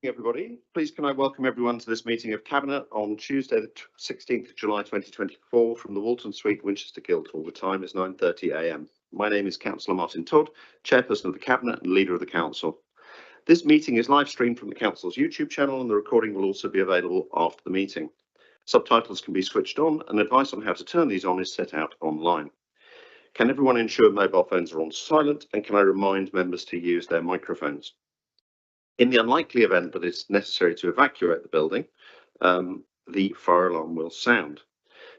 Everybody, please can I welcome everyone to this meeting of Cabinet on Tuesday the 16th of July 2024 from the Walton Suite, Winchester Guildhall. The time is 9:30 a.m. My name is Councillor Martin Todd, Chairperson of the Cabinet and Leader of the Council. This meeting is live streamed from the Council's YouTube channel and the recording will also be available after the meeting. Subtitles can be switched on and advice on how to turn these on is set out online. Can everyone ensure mobile phones are on silent, and can I remind members to use their microphones? In the unlikely event that it's necessary to evacuate the building, the fire alarm will sound.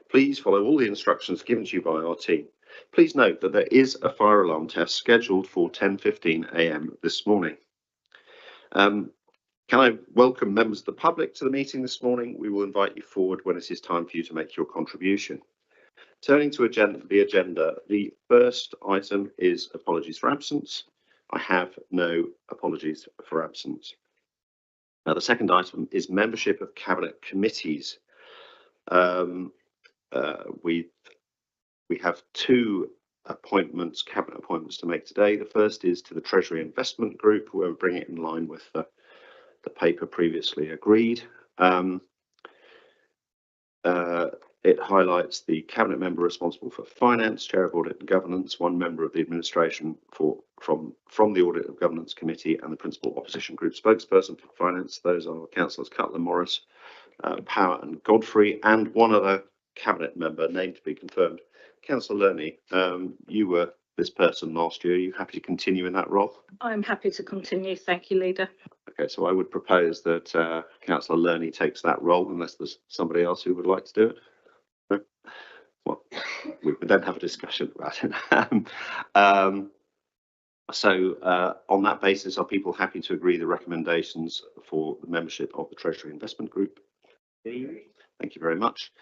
Please follow all the instructions given to you by our team. Please note that there is a fire alarm test scheduled for 10:15 a.m. this morning. Can I welcome members of the public to the meeting this morning? We will invite you forward when it is time for you to make your contribution. Turning to the agenda, the first item is apologies for absence. I have no apologies for absence. The second item is membership of Cabinet committees. We have two Cabinet appointments to make today. The first is to the Treasury Investment Group, where we're bringing it in line with the paper previously agreed. It highlights the Cabinet member responsible for finance, chair of audit and governance, one member of the administration from the audit of governance committee, and the principal opposition group spokesperson for finance. Those are Councillors Cutler, Morris, Power and Godfrey, and one other Cabinet member named to be confirmed. Councillor Lerney, you were this person last year. Are you happy to continue in that role? I'm happy to continue. Thank you, Leader. Okay, so I would propose that Councillor Lerney takes that role, unless there's somebody else who would like to do it. No? Well, we would then have a discussion about it. On that basis, are people happy to agree the recommendations for the membership of the Treasury Investment Group? Thank you very much.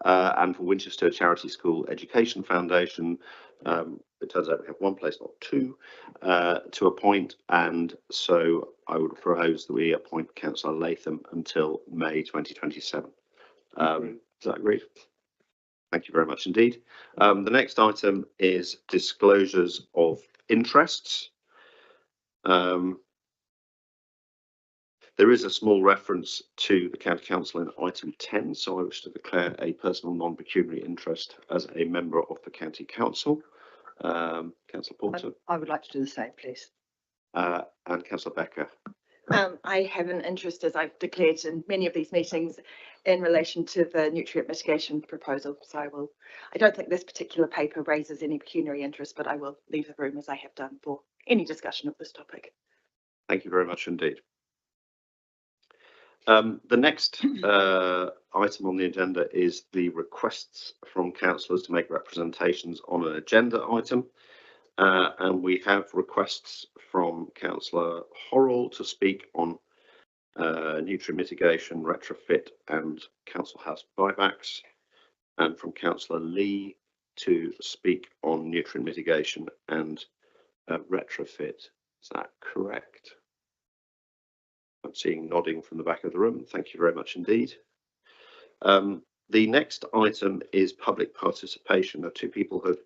And for Winchester Charity School Education Foundation, it turns out we have one place, not two, to appoint, and so I would propose that we appoint Councillor Latham until May 2027. Is that agreed? Thank you very much indeed. The next item is disclosures of interests. There is a small reference to the County Council in item 10, so I wish to declare a personal non-pecuniary interest as a member of the County Council. Councillor Porter. I would like to do the same, please. And Councillor Becker. I have an interest, as I've declared in many of these meetings, in relation to the nutrient mitigation proposal. So I don't think this particular paper raises any pecuniary interest, but I will leave the room as I have done for any discussion of this topic. Thank you very much indeed. The next item on the agenda is the requests from councillors to make representations on an agenda item. And we have requests from Councillor Horrell to speak on nutrient mitigation, retrofit and council house buybacks, and from Councillor Lee to speak on nutrient mitigation and retrofit. Is that correct? I'm seeing nodding from the back of the room. Thank you very much indeed. The next item is public participation. There are two people who have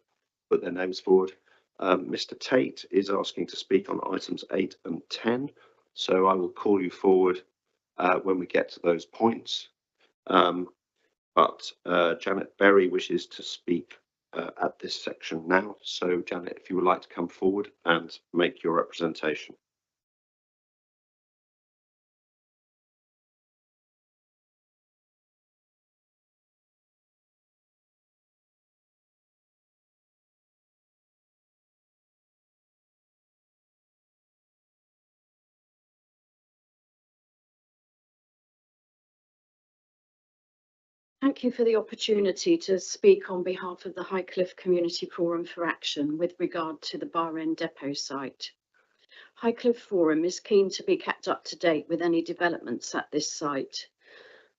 put their names forward. Mr. Tate is asking to speak on items 8 and 10, so I will call you forward when we get to those points. But Janet Berry wishes to speak at this section now. So Janet, if you would like to come forward and make your representation. Thank you for the opportunity to speak on behalf of the Highcliffe Community Forum for Action with regard to the Bar End Depot site. Highcliffe Forum is keen to be kept up to date with any developments at this site.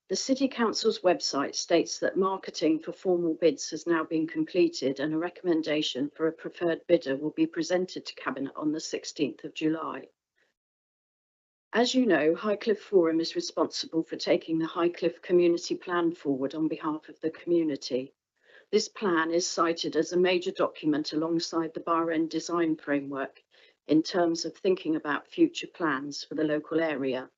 The City Council's website states that marketing for formal bids has now been completed and a recommendation for a preferred bidder will be presented to Cabinet on the 16th of July. As you know, Highcliffe Forum is responsible for taking the Highcliffe Community Plan forward on behalf of the community. This plan is cited as a major document alongside the Bar End Design Framework in terms of thinking about future plans for the local area.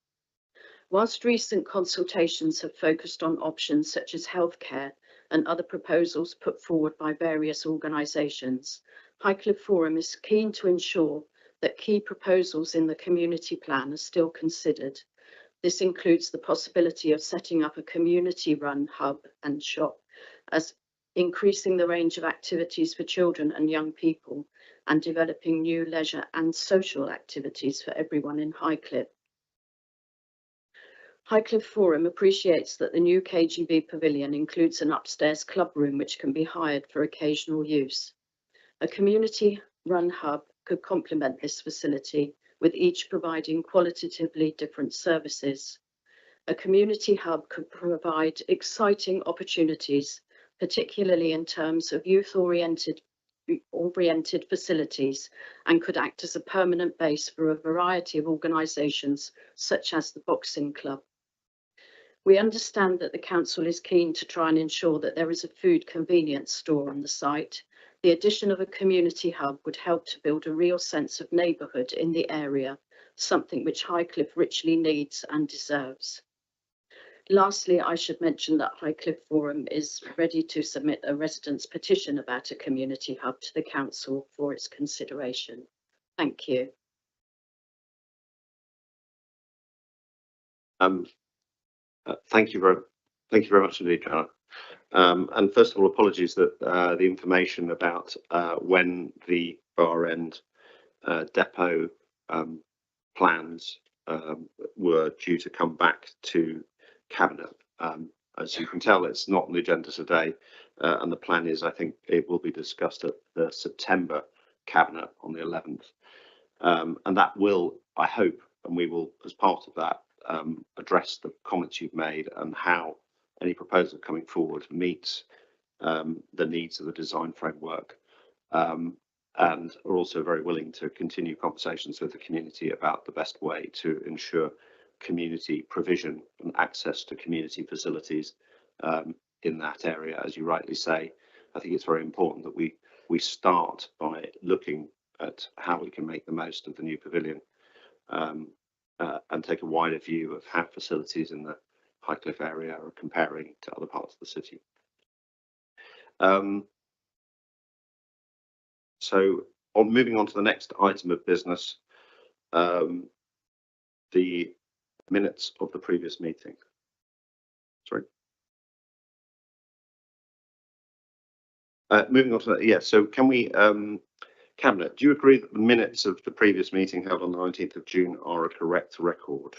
Whilst recent consultations have focused on options such as healthcare and other proposals put forward by various organisations, Highcliffe Forum is keen to ensure that key proposals in the community plan are still considered. This includes the possibility of setting up a community-run hub and shop, as increasing the range of activities for children and young people, and developing new leisure and social activities for everyone in Highcliffe. Highcliffe Forum appreciates that the new KGB pavilion includes an upstairs club room which can be hired for occasional use. A community-run hub could complement this facility, with each providing qualitatively different services. A community hub could provide exciting opportunities, particularly in terms of youth-oriented facilities, and could act as a permanent base for a variety of organisations such as the Boxing Club. We understand that the council is keen to try and ensure that there is a food convenience store on the site. The addition of a community hub would help to build a real sense of neighbourhood in the area, something which Highcliffe richly needs and deserves. Lastly, I should mention that Highcliffe Forum is ready to submit a residents' petition about a community hub to the council for its consideration. Thank you. Thank you very much indeed, Janet. And first of all, apologies that the information about when the Bar End depot plans were due to come back to Cabinet. As you can tell, it's not on the agenda today, and the plan is, I think, it will be discussed at the September Cabinet on the 11th. And that will, I hope, and we will, as part of that, address the comments you've made and how any proposal coming forward meets the needs of the design framework, and are also very willing to continue conversations with the community about the best way to ensure community provision and access to community facilities in that area. As you rightly say, I think it's very important that we start by looking at how we can make the most of the new pavilion, and take a wider view of how facilities in the Highcliffe area are comparing to other parts of the city. So moving on to the next item of business, the minutes of the previous meeting. Sorry. Moving on to that, yeah, so can we, Cabinet, do you agree that the minutes of the previous meeting held on the 19th of June are a correct record?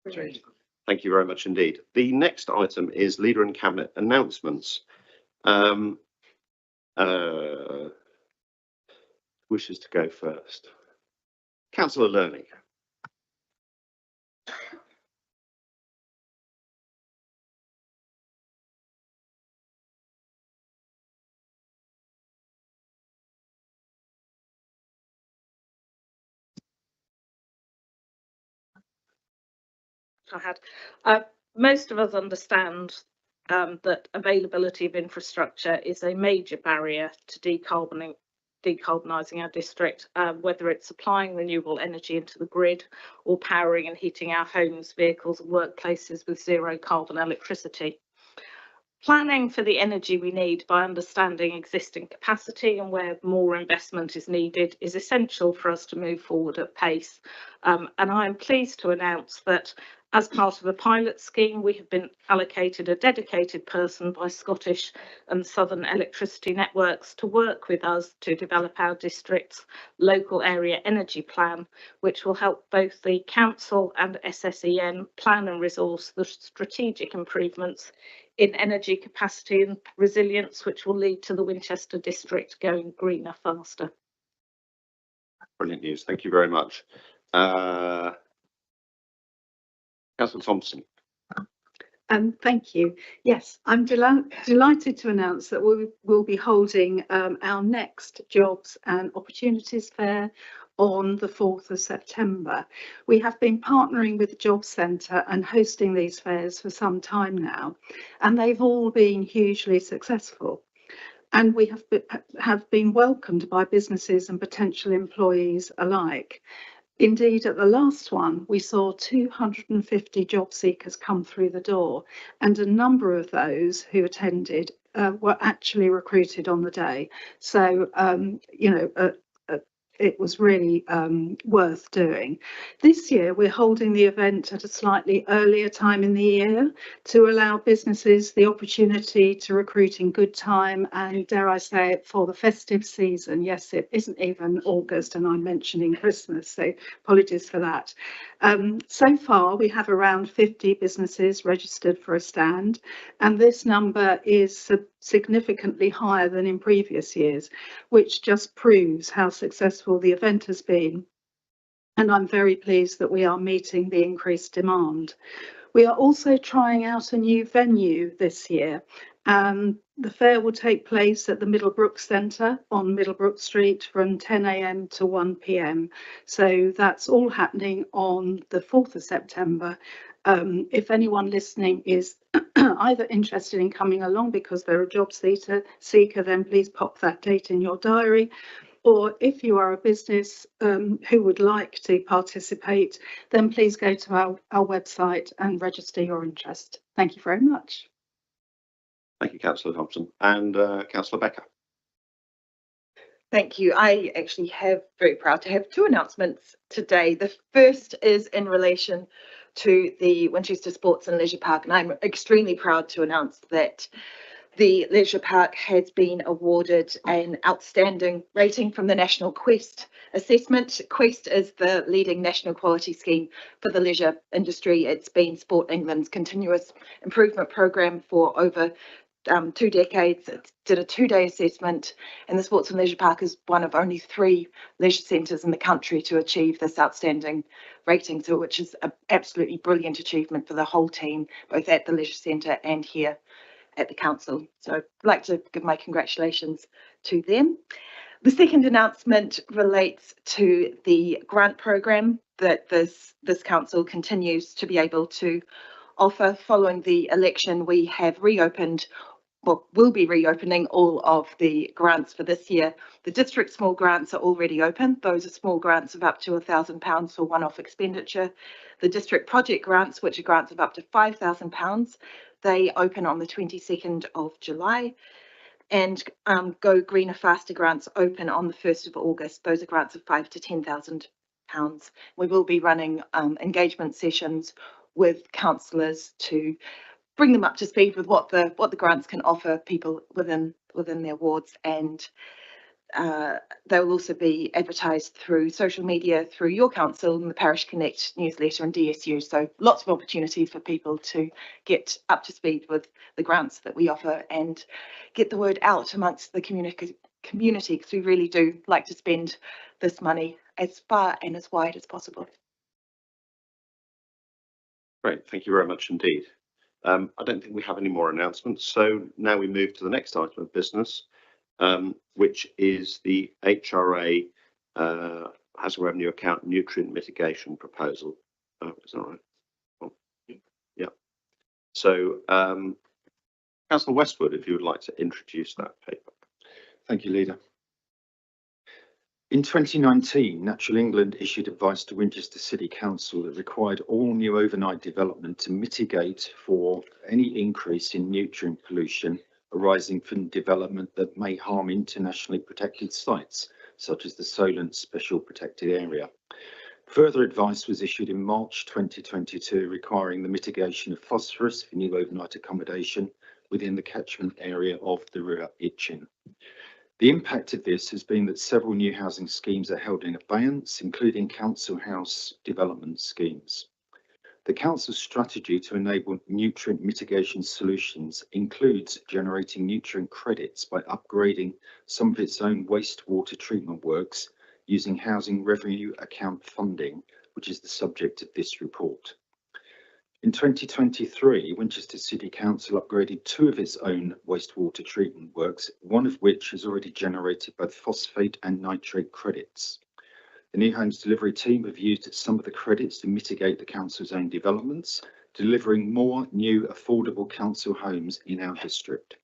Brilliant. Thank you very much indeed. The next item is Leader and Cabinet announcements. Wishes to go first. Councillor Learning. Most of us understand that availability of infrastructure is a major barrier to decarbonising our district, whether it's supplying renewable energy into the grid or powering and heating our homes, vehicles and workplaces with zero carbon electricity. Planning for the energy we need by understanding existing capacity and where more investment is needed is essential for us to move forward at pace. And I am pleased to announce that as part of a pilot scheme, we have been allocated a dedicated person by Scottish and Southern Electricity Networks to work with us to develop our district's local area energy plan, which will help both the council and SSEN plan and resource the strategic improvements in energy capacity and resilience, which will lead to the Winchester district going greener faster. Brilliant news. Thank you very much. Councillor Thompson. Thank you. Yes, I'm delighted to announce that we will be holding our next Jobs and Opportunities Fair on the 4th of September. We have been partnering with the Jobs Centre and hosting these fairs for some time now, and they've all been hugely successful. And we have been welcomed by businesses and potential employees alike. Indeed, at the last one, we saw 250 job seekers come through the door, and a number of those who attended were actually recruited on the day. So, it was really worth doing. This year, we're holding the event at a slightly earlier time in the year to allow businesses the opportunity to recruit in good time and, dare I say it, for the festive season. Yes, it isn't even August and I'm mentioning Christmas, so apologies for that. So far, we have around 50 businesses registered for a stand, and this number is significantly higher than in previous years, which just proves how successful the event has been. And I'm very pleased that we are meeting the increased demand. We are also trying out a new venue this year. The fair will take place at the Middlebrook Centre on Middlebrook Street from 10 a.m. to 1 p.m. So that's all happening on the 4th of September. If anyone listening is either interested in coming along because they're a job seeker, then please pop that date in your diary. Or if you are a business who would like to participate, then please go to our website and register your interest. Thank you very much. Thank you, Councillor Thompson. And Councillor Becker. Thank you. I actually very proud to have two announcements today. The first is in relation to the Winchester Sports and Leisure Park, and I'm extremely proud to announce that the Leisure Park has been awarded an outstanding rating from the National Quest assessment. Quest is the leading national quality scheme for the leisure industry. It's been Sport England's continuous improvement program for over 2 decades. It did a 2-day assessment, and the Sports and Leisure Park is one of only 3 leisure centres in the country to achieve this outstanding rating, so which is an absolutely brilliant achievement for the whole team, both at the leisure centre and here at the council. So I'd like to give my congratulations to them. The second announcement relates to the grant program that this council continues to be able to offer. Following the election, we have reopened, well, we'll be reopening all of the grants for this year. The district small grants are already open. Those are small grants of up to £1,000 for one-off expenditure. The district project grants, which are grants of up to £5,000, they open on the 22nd of July. And Go Greener Faster grants open on the 1st of August. Those are grants of £5,000 to £10,000. We will be running engagement sessions with councillors to bring them up to speed with what the grants can offer people within their wards, and they will also be advertised through social media, through your council and the Parish Connect newsletter and DSU. So lots of opportunities for people to get up to speed with the grants that we offer and get the word out amongst the community, because we really do like to spend this money as far and as wide as possible. Great, thank you very much indeed. I don't think we have any more announcements, so now we move to the next item of business, which is the HRA Housing Revenue Account Nutrient Mitigation Proposal. Is that right? Oh, yeah. So, Councillor Westwood, if you would like to introduce that paper. Thank you, Leader. In 2019, Natural England issued advice to Winchester City Council that required all new overnight development to mitigate for any increase in nutrient pollution arising from development that may harm internationally protected sites, such as the Solent Special Protected Area. Further advice was issued in March 2022 requiring the mitigation of phosphorus for new overnight accommodation within the catchment area of the River Itchen. The impact of this has been that several new housing schemes are held in abeyance, including council house development schemes. The council's strategy to enable nutrient mitigation solutions includes generating nutrient credits by upgrading some of its own wastewater treatment works using housing revenue account funding, which is the subject of this report. In 2023, Winchester City Council upgraded 2 of its own wastewater treatment works, one of which has already generated both phosphate and nitrate credits. The New Homes Delivery team have used some of the credits to mitigate the council's own developments, delivering more new affordable council homes in our district.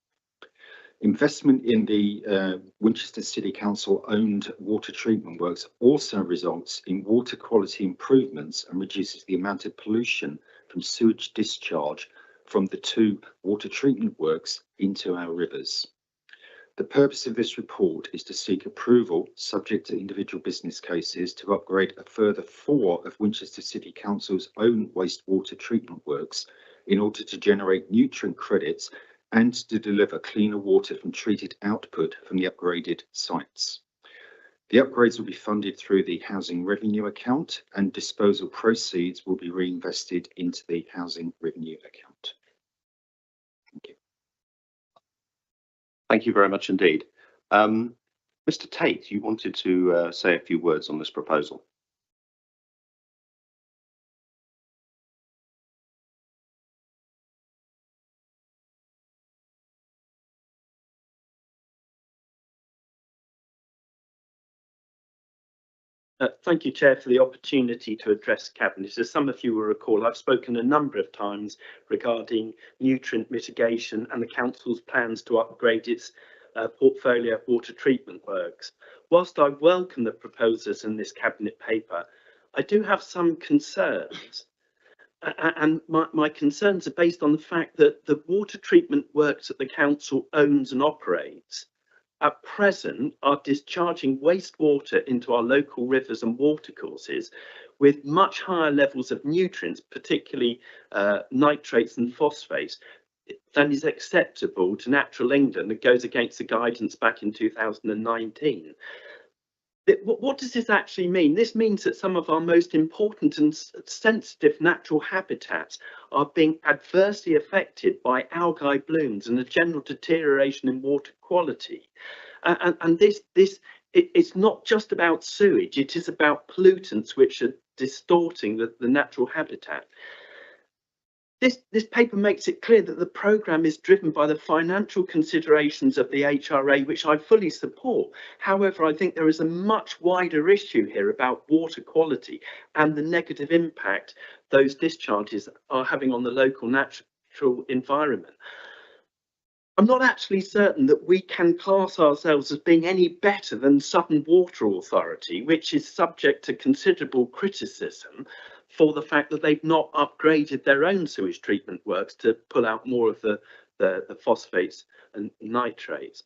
Investment in the Winchester City Council owned water treatment works also results in water quality improvements and reduces the amount of pollution from sewage discharge from the 2 water treatment works into our rivers. The purpose of this report is to seek approval, subject to individual business cases, to upgrade a further 4 of Winchester City Council's own wastewater treatment works in order to generate nutrient credits and to deliver cleaner water from treated output from the upgraded sites. The upgrades will be funded through the housing revenue account, and disposal proceeds will be reinvested into the housing revenue account. Thank you. Thank you very much indeed. Mr. Tate, you wanted to say a few words on this proposal. Thank you, Chair, for the opportunity to address Cabinet. As some of you will recall, I've spoken a number of times regarding nutrient mitigation and the Council's plans to upgrade its portfolio of water treatment works. Whilst I welcome the proposals in this Cabinet paper, I do have some concerns. And my concerns are based on the fact that the water treatment works that the Council owns and operates at present are discharging wastewater into our local rivers and watercourses with much higher levels of nutrients, particularly nitrates and phosphates, than is acceptable to Natural England. That goes against the guidance back in 2019. What does this actually mean? This means that some of our most important and sensitive natural habitats are being adversely affected by algae blooms and a general deterioration in water quality. And it's not just about sewage, it is about pollutants which are distorting the natural habitat. This paper makes it clear that the programme is driven by the financial considerations of the HRA, which I fully support. However, I think there is a much wider issue here about water quality and the negative impact those discharges are having on the local natural environment. I'm not actually certain that we can class ourselves as being any better than Southern Water Authority, which is subject to considerable criticism for the fact that they've not upgraded their own sewage treatment works to pull out more of the phosphates and nitrates.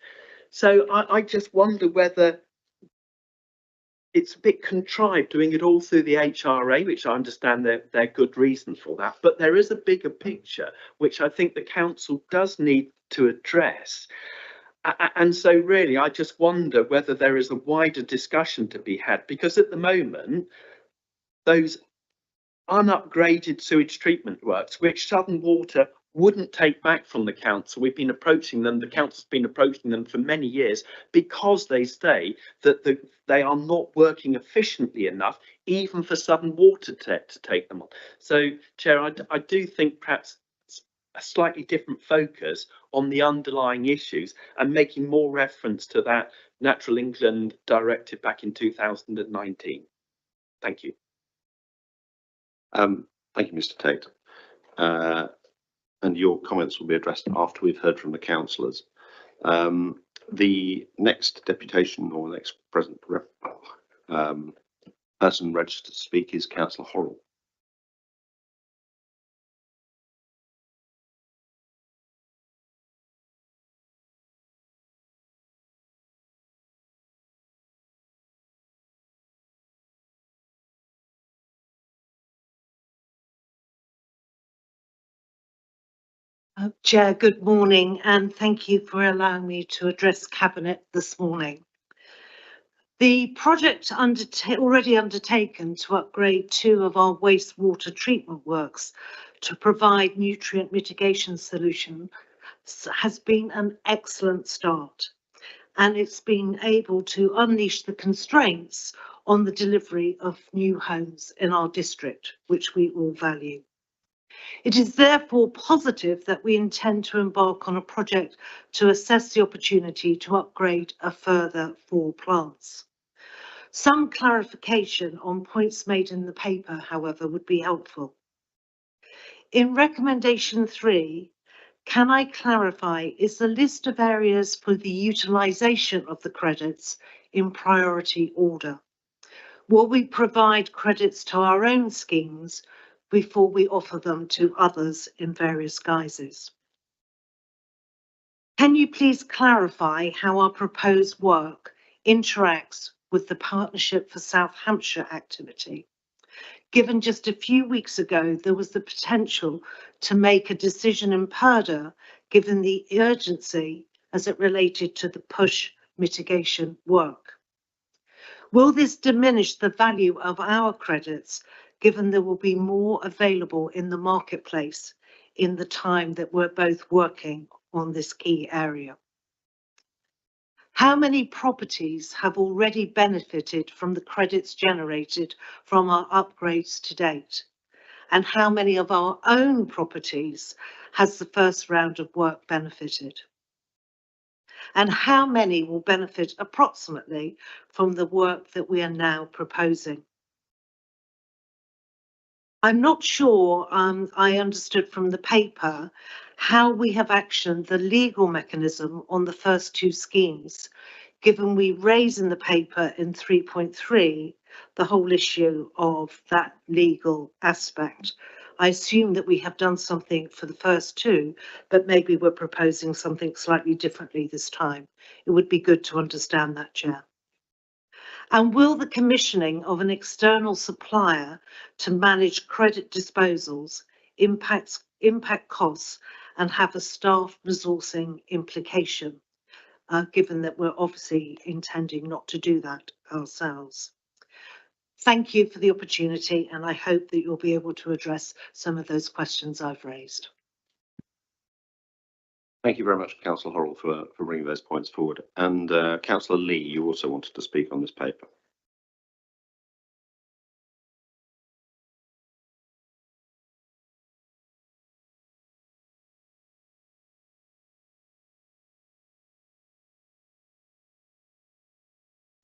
So I just wonder whether it's a bit contrived doing it all through the HRA, which I understand they're good reason for that, but there is a bigger picture which I think the Council does need to address. And so really I just wonder whether there is a wider discussion to be had, because at the moment those unupgraded sewage treatment works, which Southern Water wouldn't take back from the Council. We've been approaching them, the Council's been approaching them for many years, because they say that they are not working efficiently enough, even for Southern Water to take them on. So, Chair, I do think perhaps a slightly different focus on the underlying issues and making more reference to that Natural England directive back in 2019. Thank you. Thank you, Mr. Tate. And your comments will be addressed after we've heard from the councillors. The next deputation or next present person registered to speak is Councillor Horrell. Chair, good morning, and thank you for allowing me to address Cabinet this morning. The project already undertaken to upgrade 2 of our wastewater treatment works to provide nutrient mitigation solutions has been an excellent start, and it's been able to unleash the constraints on the delivery of new homes in our district, which we all value. It is therefore positive that we intend to embark on a project to assess the opportunity to upgrade a further 4 plants. Some clarification on points made in the paper, however, would be helpful. In recommendation 3, Can I clarify, is the list of areas for the utilisation of the credits in priority order? Will we provide credits to our own schemes before we offer them to others in various guises? Can you please clarify how our proposed work interacts with the Partnership for South Hampshire activity? Given just a few weeks ago, there was the potential to make a decision in Purdah, given the urgency as it related to the push mitigation work. Will this diminish the value of our credits, given there will be more available in the marketplace in the time that we're both working on this key area? How many properties have already benefited from the credits generated from our upgrades to date? And how many of our own properties has the first round of work benefited? And how many will benefit approximately from the work that we are now proposing? I'm not sure I understood from the paper how we have actioned the legal mechanism on the first two schemes, given we raise in the paper in 3.3 the whole issue of that legal aspect. I assume that we have done something for the first two, but maybe we're proposing something slightly differently this time. It would be good to understand that, Chair. And will the commissioning of an external supplier to manage credit disposals impact costs and have a staff resourcing implication, given that we're obviously intending not to do that ourselves? Thank you for the opportunity, and I hope that you'll be able to address some of those questions I've raised. Thank you very much, Councillor Horrell, for bringing those points forward. And Councillor Lee, you also wanted to speak on this paper.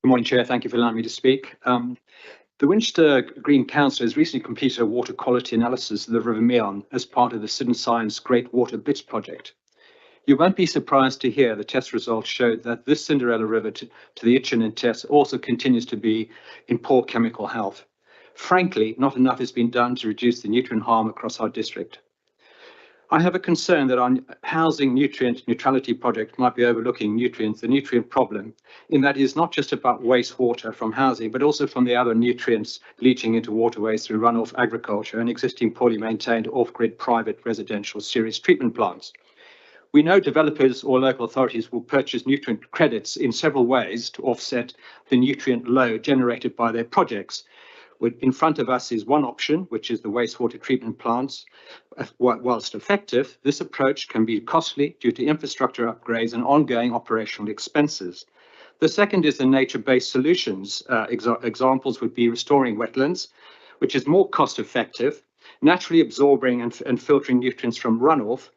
Good morning, Chair. Thank you for allowing me to speak. The Winchester Green Council has recently completed a water quality analysis of the River Meon as part of the Citizen Science Great Water Bits project. You won't be surprised to hear the test results showed that this Cinderella River to the Itchen and Tess also continues to be in poor chemical health. Frankly, not enough has been done to reduce the nutrient harm across our district. I have a concern that our housing nutrient neutrality project might be overlooking the nutrient problem, in that it is not just about wastewater from housing, but also from the other nutrients leaching into waterways through runoff agriculture and existing poorly maintained off-grid private residential sewage treatment plants. We know developers or local authorities will purchase nutrient credits in several ways to offset the nutrient load generated by their projects. In front of us is one option, which is the wastewater treatment plants. Whilst effective, this approach can be costly due to infrastructure upgrades and ongoing operational expenses. The second is the nature-based solutions. Examples would be restoring wetlands, which is more cost-effective. Naturally absorbing and filtering nutrients from runoff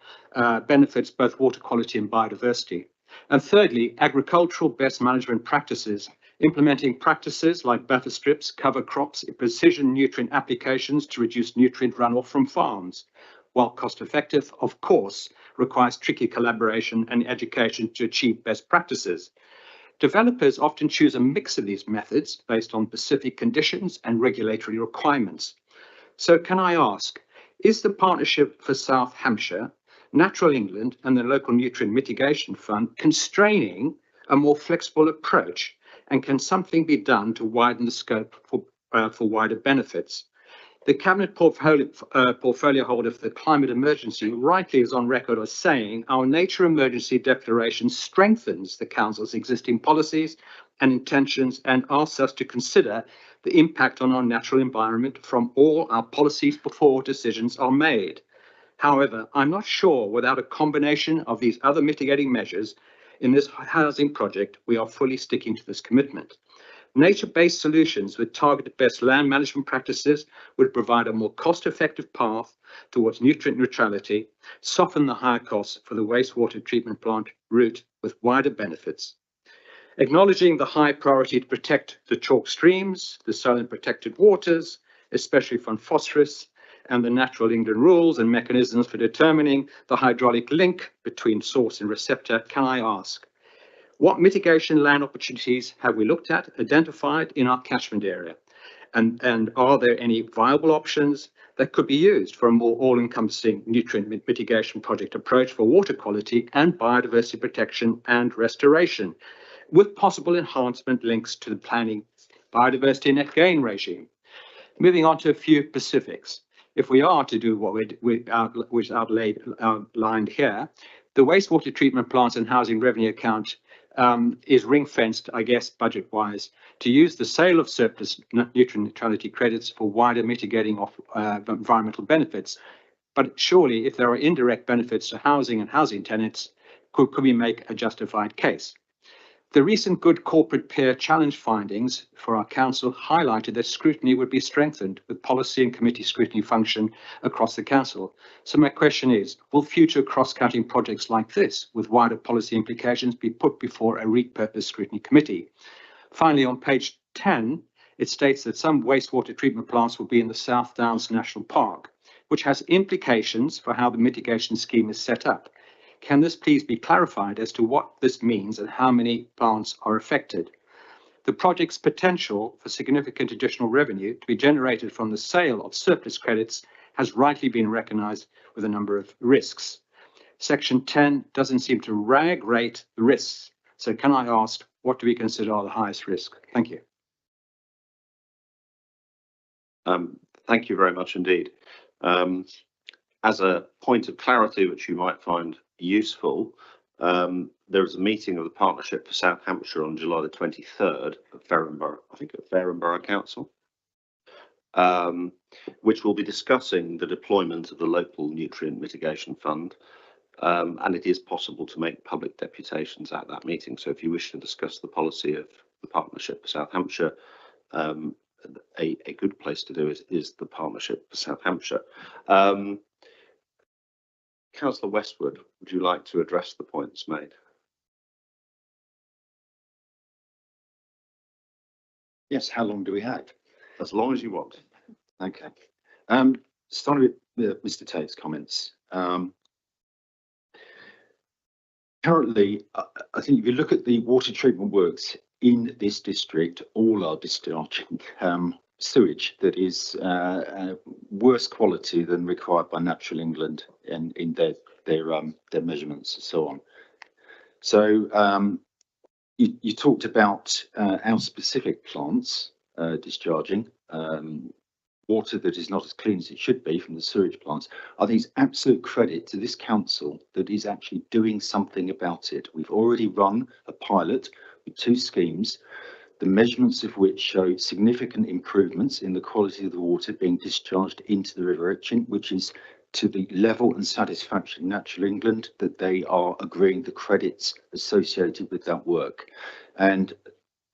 benefits both water quality and biodiversity. And thirdly, agricultural best management practices. Implementing practices like buffer strips, cover crops, precision nutrient applications to reduce nutrient runoff from farms. While cost effective, of course, requires tricky collaboration and education to achieve best practices. Developers often choose a mix of these methods based on specific conditions and regulatory requirements. So can I ask, is the Partnership for South Hampshire, Natural England and the Local Nutrient Mitigation Fund constraining a more flexible approach? And can something be done to widen the scope for wider benefits? The Cabinet portfolio holder for the climate emergency rightly is on record as saying our nature emergency declaration strengthens the Council's existing policies and intentions and asks us to consider the impact on our natural environment from all our policies before decisions are made. However, I'm not sure without a combination of these other mitigating measures in this housing project, we are fully sticking to this commitment. Nature-based solutions with targeted best land management practices would provide a more cost-effective path towards nutrient neutrality, soften the higher costs for the wastewater treatment plant route with wider benefits. Acknowledging the high priority to protect the chalk streams, the soil and protected waters, especially from phosphorus, and the Natural England rules and mechanisms for determining the hydraulic link between source and receptor, can I ask, what mitigation land opportunities have we looked at, identified in our catchment area? And are there any viable options that could be used for a more all-encompassing nutrient mitigation project approach for water quality and biodiversity protection and restoration, with possible enhancement links to the planning biodiversity net gain regime? Moving on to a few specifics. If we are to do what which outlined here, the wastewater treatment plants and housing revenue account is ring-fenced, I guess, budget-wise, to use the sale of surplus nutrient neutrality credits for wider mitigating of environmental benefits. But surely, if there are indirect benefits to housing and housing tenants, could we make a justified case? The recent Good Corporate Peer Challenge findings for our council highlighted that scrutiny would be strengthened with policy and committee scrutiny function across the council. So my question is, will future cross-cutting projects like this with wider policy implications be put before a repurposed scrutiny committee? Finally, on page 10, it states that some wastewater treatment plants will be in the South Downs National Park, which has implications for how the mitigation scheme is set up. Can this please be clarified as to what this means and how many plants are affected? The project's potential for significant additional revenue to be generated from the sale of surplus credits has rightly been recognised with a number of risks. Section 10 doesn't seem to rate the risks. So can I ask, what do we consider are the highest risk? Thank you. Thank you very much indeed. As a point of clarity, which you might find useful, there was a meeting of the Partnership for South Hampshire on July the 23rd at Farrenborough, I think at Farrenborough Council, which will be discussing the deployment of the local nutrient mitigation fund. And it is possible to make public deputations at that meeting. So if you wish to discuss the policy of the Partnership for South Hampshire, a good place to do it is the Partnership for South Hampshire. Councillor Westwood, would you like to address the points made? Yes, how long do we have? As long as you want. Okay. Starting with Mr. Tate's comments. Currently, I think if you look at the water treatment works in this district, all are discharging sewage that is worse quality than required by Natural England and in their measurements and so on. So you talked about our specific plants discharging water that is not as clean as it should be from the sewage plants. I think it's absolute credit to this council that is actually doing something about it. We've already run a pilot with 2 schemes, the measurements of which show significant improvements in the quality of the water being discharged into the River Itchen, which is to the level and satisfaction of Natural England that they are agreeing the credits associated with that work. And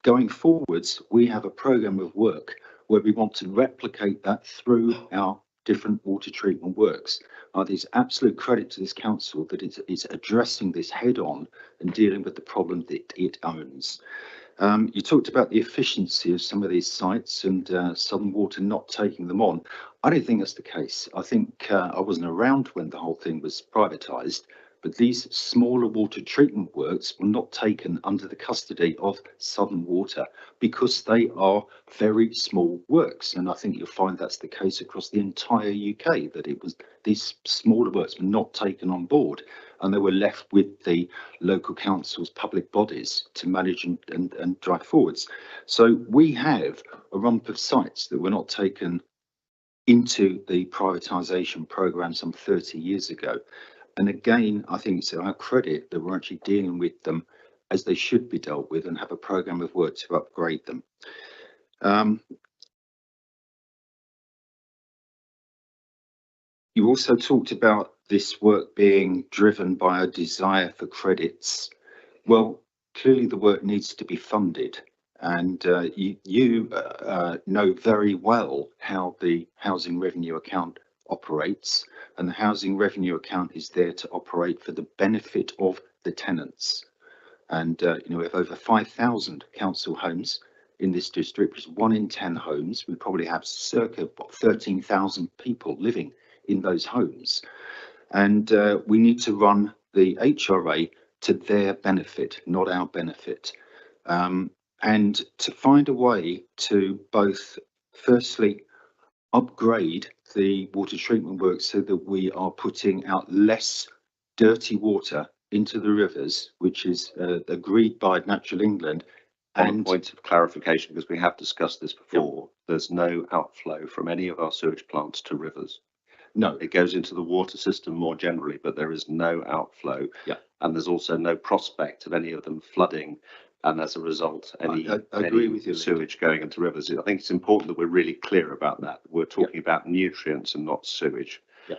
going forwards, we have a programme of work where we want to replicate that through our different water treatment works. There's absolute credit to this council that it's addressing this head on and dealing with the problem that it owns. You talked about the efficiency of some of these sites and Southern Water not taking them on. I don't think that's the case. I think I wasn't around when the whole thing was privatised, but these smaller water treatment works were not taken under the custody of Southern Water because they are very small works. And I think you'll find that's the case across the entire UK, that it was these smaller works were not taken on board and they were left with the local councils, public bodies to manage and drive forwards. So we have a rump of sites that were not taken into the privatisation programme some 30 years ago. And again, I think it's our credit that we're actually dealing with them as they should be dealt with and have a programme of work to upgrade them. You also talked about this work being driven by a desire for credits. Well, clearly the work needs to be funded. And you know very well how the housing revenue account operates, and the housing revenue account is there to operate for the benefit of the tenants. And we have over 5,000 council homes in this district, which is 1 in 10 homes. We probably have circa 13,000 people living in those homes. And we need to run the HRA to their benefit, not our benefit. And to find a way to both, firstly, upgrade the water treatment works so that we are putting out less dirty water into the rivers, which is agreed by Natural England. On a And point of clarification, because we have discussed this before, there's no outflow from any of our sewage plants to rivers. no, It goes into the water system more generally, but there is no outflow. Yeah. And there's also no prospect of any of them flooding. And as a result, I agree with you, Linda. sewage going into rivers. I think it's important that we're really clear about that. We're talking about nutrients and not sewage. Yeah.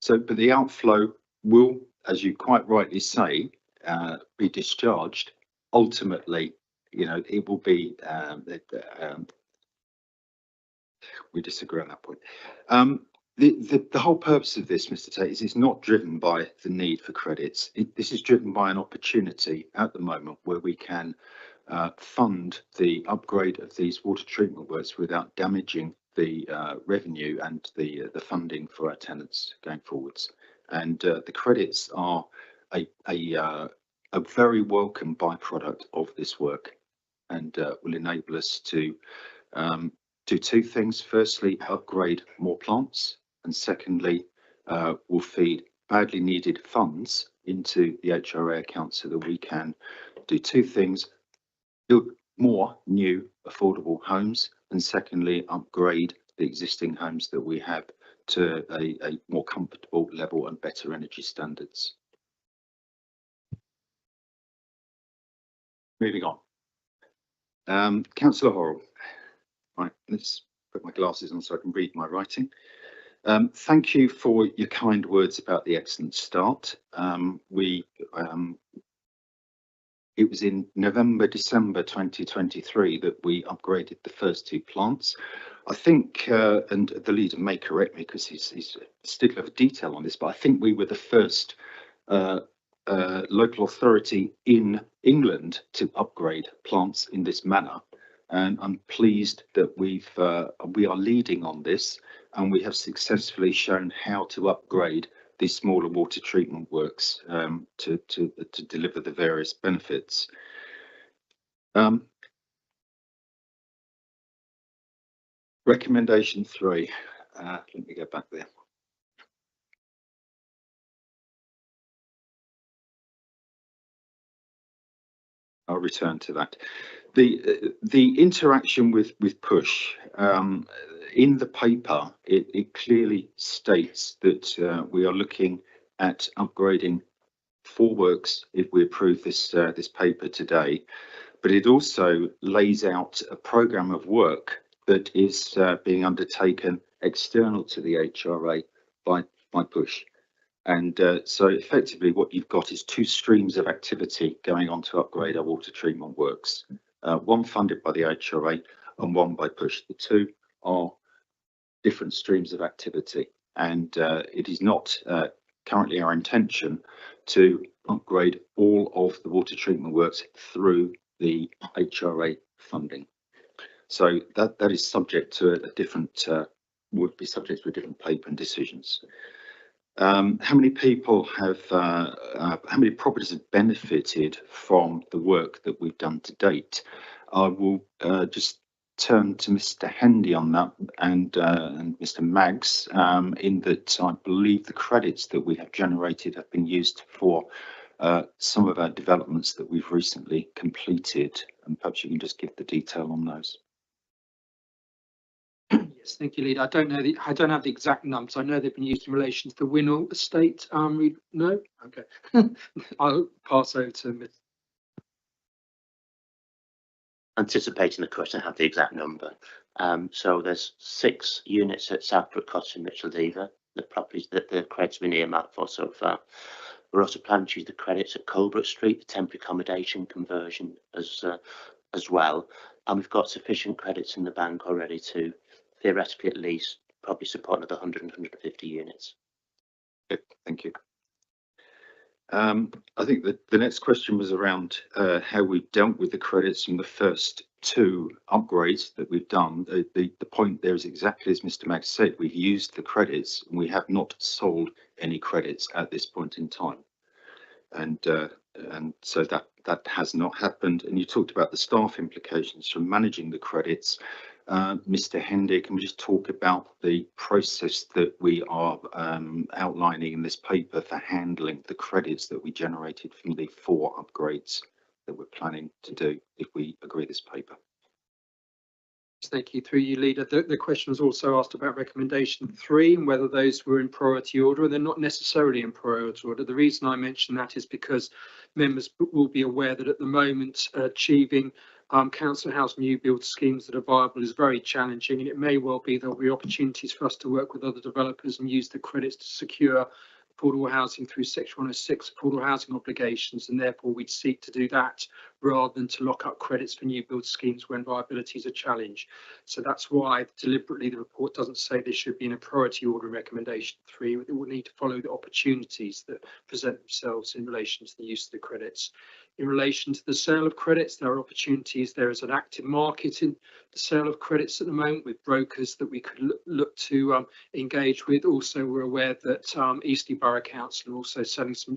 So, but the outflow will, as you quite rightly say, be discharged. Ultimately, you know, it will be, we disagree on that point. The whole purpose of this, Mr. Tate, is it's not driven by the need for credits. This is driven by an opportunity at the moment where we can fund the upgrade of these water treatment works without damaging the revenue and the funding for our tenants going forwards. And the credits are a very welcome byproduct of this work, and will enable us to do two things. Firstly, upgrade more plants, and secondly, will feed badly needed funds into the HRA account so that we can do two things: build more new affordable homes, and secondly, upgrade the existing homes that we have to a more comfortable level and better energy standards. Moving on. Councillor Horrell. Right, let's put my glasses on so I can read my writing. Thank you for your kind words about the excellent start. It was in November, December 2023 that we upgraded the first two plants. I think, and the leader may correct me because he's a stickler for detail on this, but I think we were the first local authority in England to upgrade plants in this manner. And I'm pleased that we are leading on this, and we have successfully shown how to upgrade these smaller water treatment works to deliver the various benefits. Recommendation 3. Let me go back there. I'll return to that. The interaction with Push in the paper, it clearly states that we are looking at upgrading 4 works if we approve this paper today, but it also lays out a programme of work that is being undertaken external to the HRA by Push. And so effectively what you've got is 2 streams of activity going on to upgrade our water treatment works. One funded by the HRA and one by Push. The 2 are different streams of activity, and it is not currently our intention to upgrade all of the water treatment works through the HRA funding. So that is subject to a different, would be subject to a different paper and decisions. How many people have, how many properties have benefited from the work that we've done to date? I will just turn to Mr. Hendy on that, and Mr. Maggs, in that I believe the credits that we have generated have been used for some of our developments that we've recently completed, and perhaps you can just give the detail on those. Yes, thank you, Leader. I don't have the exact numbers. I know they've been used in relation to the Winnell estate. No, okay. I'll pass over to Ms. Anticipating the question, I have the exact number. So there's 6 units at Southbrook Cottage and Mitchell-Dever, the properties that the credits have been earmarked for so far. We're also planning to use the credits at Colbrook Street, the temporary accommodation conversion as well. And we've got sufficient credits in the bank already to theoretically at least probably support another 100 and 150 units. Good, thank you. I think that the next question was around how we dealt with the credits from the first two upgrades that we've done. The point there is exactly as Mr. Maggs said, we've used the credits and we have not sold any credits at this point in time. And so that has not happened. And you talked about the staff implications from managing the credits. Mr. Hendy, can we just talk about the process that we are outlining in this paper for handling the credits that we generated from the 4 upgrades that we're planning to do if we agree this paper? Thank you. Through you, Leader. The question was also asked about recommendation 3 and whether those were in priority order. They're not necessarily in priority order. The reason I mention that is because members will be aware that at the moment achieving council house new build schemes that are viable is very challenging, and it may well be there'll be opportunities for us to work with other developers and use the credits to secure affordable housing through Section 106 affordable housing obligations, and therefore we'd seek to do that rather than to lock up credits for new build schemes when viability is a challenge. So that's why deliberately the report doesn't say this should be in a priority order in recommendation 3. It will need to follow the opportunities that present themselves in relation to the use of the credits. In relation to the sale of credits, there are opportunities. There is an active market in the sale of credits at the moment with brokers that we could look to engage with. Also, we're aware that Eastleigh Borough Council are also selling some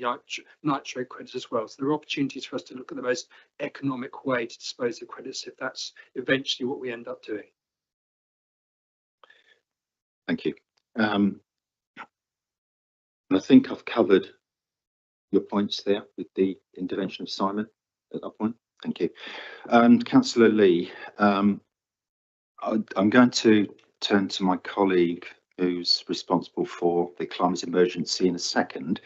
nitro credits as well. So there are opportunities for us to look at the most economic way to dispose of credits if that's eventually what we end up doing. Thank you. And I think I've covered your points there with the intervention of Simon at that point. Thank you. Councillor Lee, I'm going to turn to my colleague who's responsible for the climate emergency in a second,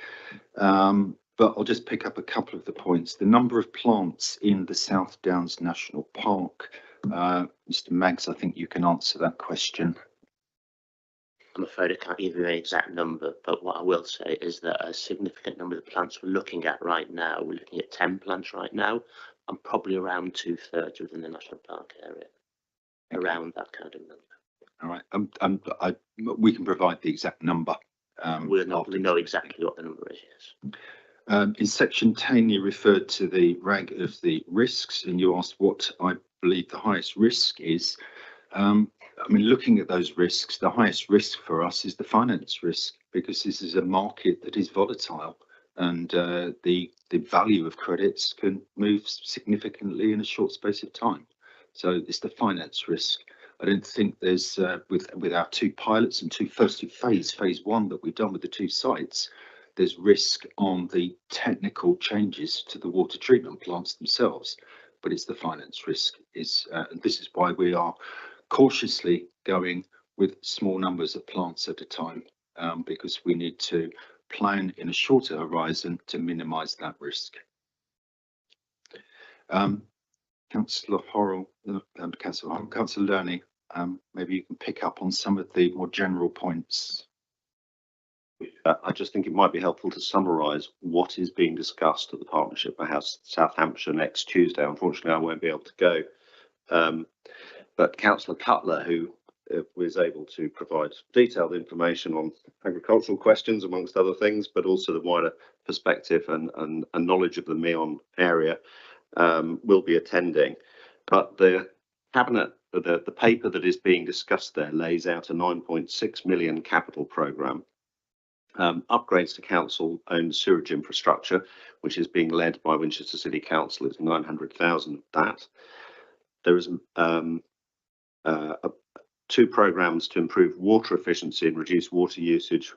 but I'll just pick up a couple of the points. The number of plants in the South Downs National Park, Mr. Maggs, I think you can answer that question. I'm afraid I can't give you an exact number, but what I will say is that a significant number of the plants we're looking at right now, we're looking at 10 plants right now, and probably around 2/3 within the national park area, around that kind of number. All right, we can provide the exact number. We know exactly what the number is, yes. In section 10, you referred to the RAG of the risks, and you asked what I believe the highest risk is. I mean, looking at those risks, the highest risk for us is the finance risk, because this is a market that is volatile, and the value of credits can move significantly in a short space of time. So it's the finance risk. I don't think there's with our 2 pilots and phase 1 that we've done with the 2 sites, there's risk on the technical changes to the water treatment plants themselves, but it's the finance risk. This is why we are cautiously going with small numbers of plants at a time, because we need to plan in a shorter horizon to minimise that risk. Councillor Horrell, Councillor Lerney, maybe you can pick up on some of the more general points. I just think it might be helpful to summarise what is being discussed at the Partnership for House South Hampshire next Tuesday. Unfortunately, I won't be able to go. But Councillor Cutler, who was able to provide detailed information on agricultural questions, amongst other things, but also the wider perspective and knowledge of the Meon area, will be attending. But the Cabinet, the paper that is being discussed there lays out a 9.6 million capital programme. Upgrades to council-owned sewerage infrastructure, which is being led by Winchester City Council, is 900,000 of that. There is 2 programmes to improve water efficiency and reduce water usage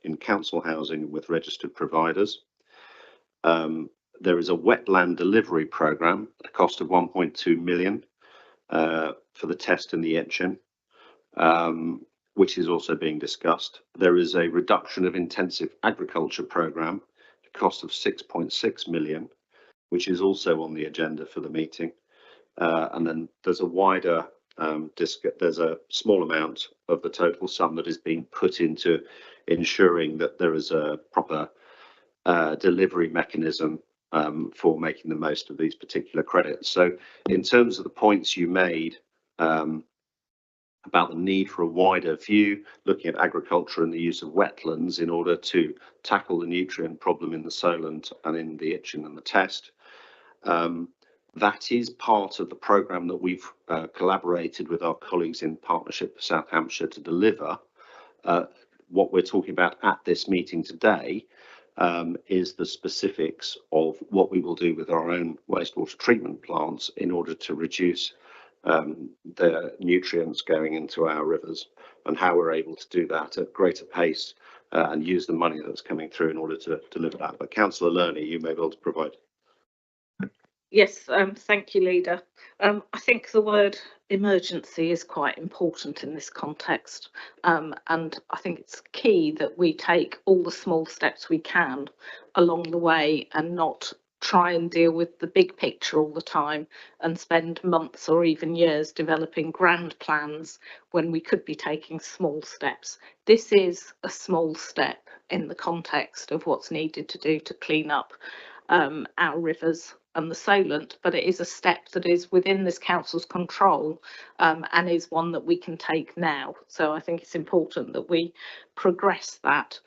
in council housing with registered providers. There is a wetland delivery programme at a cost of 1.2 million for the test in the Etchin, which is also being discussed. There is a reduction of intensive agriculture programme at a cost of 6.6 million, which is also on the agenda for the meeting. And then there's a wider there's a small amount of the total sum that is being put into ensuring that there is a proper delivery mechanism for making the most of these particular credits. So in terms of the points you made, about the need for a wider view, looking at agriculture and the use of wetlands in order to tackle the nutrient problem in the Solent and in the Itchen and the Test. That is part of the programme that we've collaborated with our colleagues in Partnership for South Hampshire to deliver. What we're talking about at this meeting today is the specifics of what we will do with our own wastewater treatment plants in order to reduce the nutrients going into our rivers, and how we're able to do that at greater pace and use the money that's coming through in order to deliver that. But Councillor Lerney, you may be able to provide. Yes, thank you, Leader. I think the word emergency is quite important in this context, and I think it's key that we take all the small steps we can along the way and not try and deal with the big picture all the time and spend months or even years developing grand plans when we could be taking small steps. This is a small step in the context of what's needed to do to clean up our rivers and the Solent, but it is a step that is within this council's control and is one that we can take now. So I think it's important that we progress that.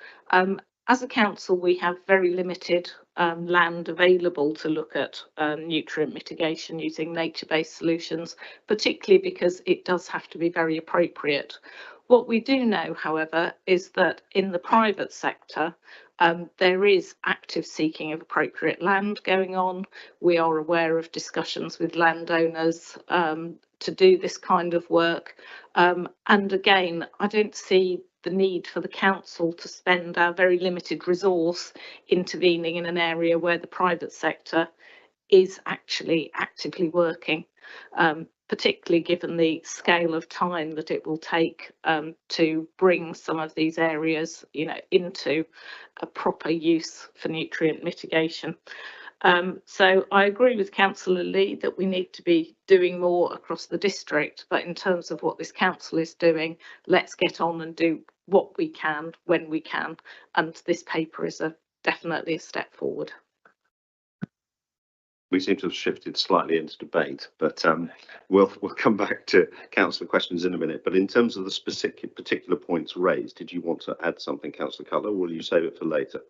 As a council, we have very limited land available to look at nutrient mitigation using nature-based solutions, particularly because it does have to be very appropriate. What we do know, however, is that in the private sector, there is active seeking of appropriate land going on. We are aware of discussions with landowners to do this kind of work. And again, I don't see the need for the council to spend our very limited resource intervening in an area where the private sector is actually actively working. Particularly given the scale of time that it will take to bring some of these areas, into a proper use for nutrient mitigation. So I agree with Councillor Lee that we need to be doing more across the district, but in terms of what this council is doing, let's get on and do what we can when we can, and this paper is definitely a step forward. We seem to have shifted slightly into debate, but we'll come back to councillor questions in a minute. But in terms of the particular points raised, did you want to add something, Councillor Cutler, or will you save it for later?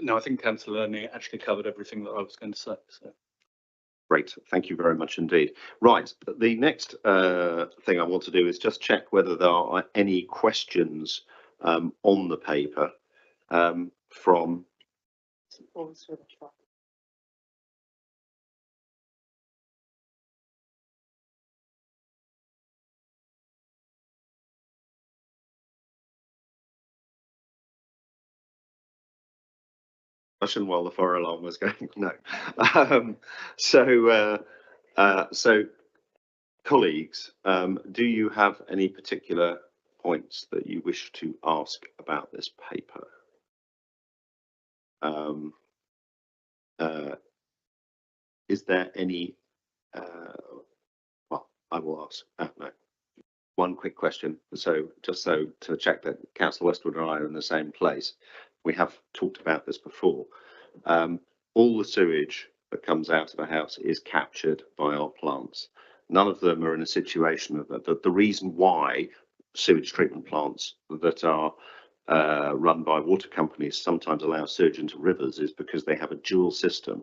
No, I think Councillor Lerney actually covered everything that I was going to say. So. Great, thank you very much indeed. Right, the next thing I want to do is just check whether there are any questions on the paper from. While the fire alarm was going, no. So colleagues, do you have any particular points that you wish to ask about this paper? Is there any? Well, I will ask. No. One quick question. So just to check that Councillor Westwood and I are in the same place. We have talked about this before. All the sewage that comes out of a house is captured by our plants. None of them are in a situation of that. The reason why sewage treatment plants that are run by water companies sometimes allow sewage into rivers is because they have a dual system.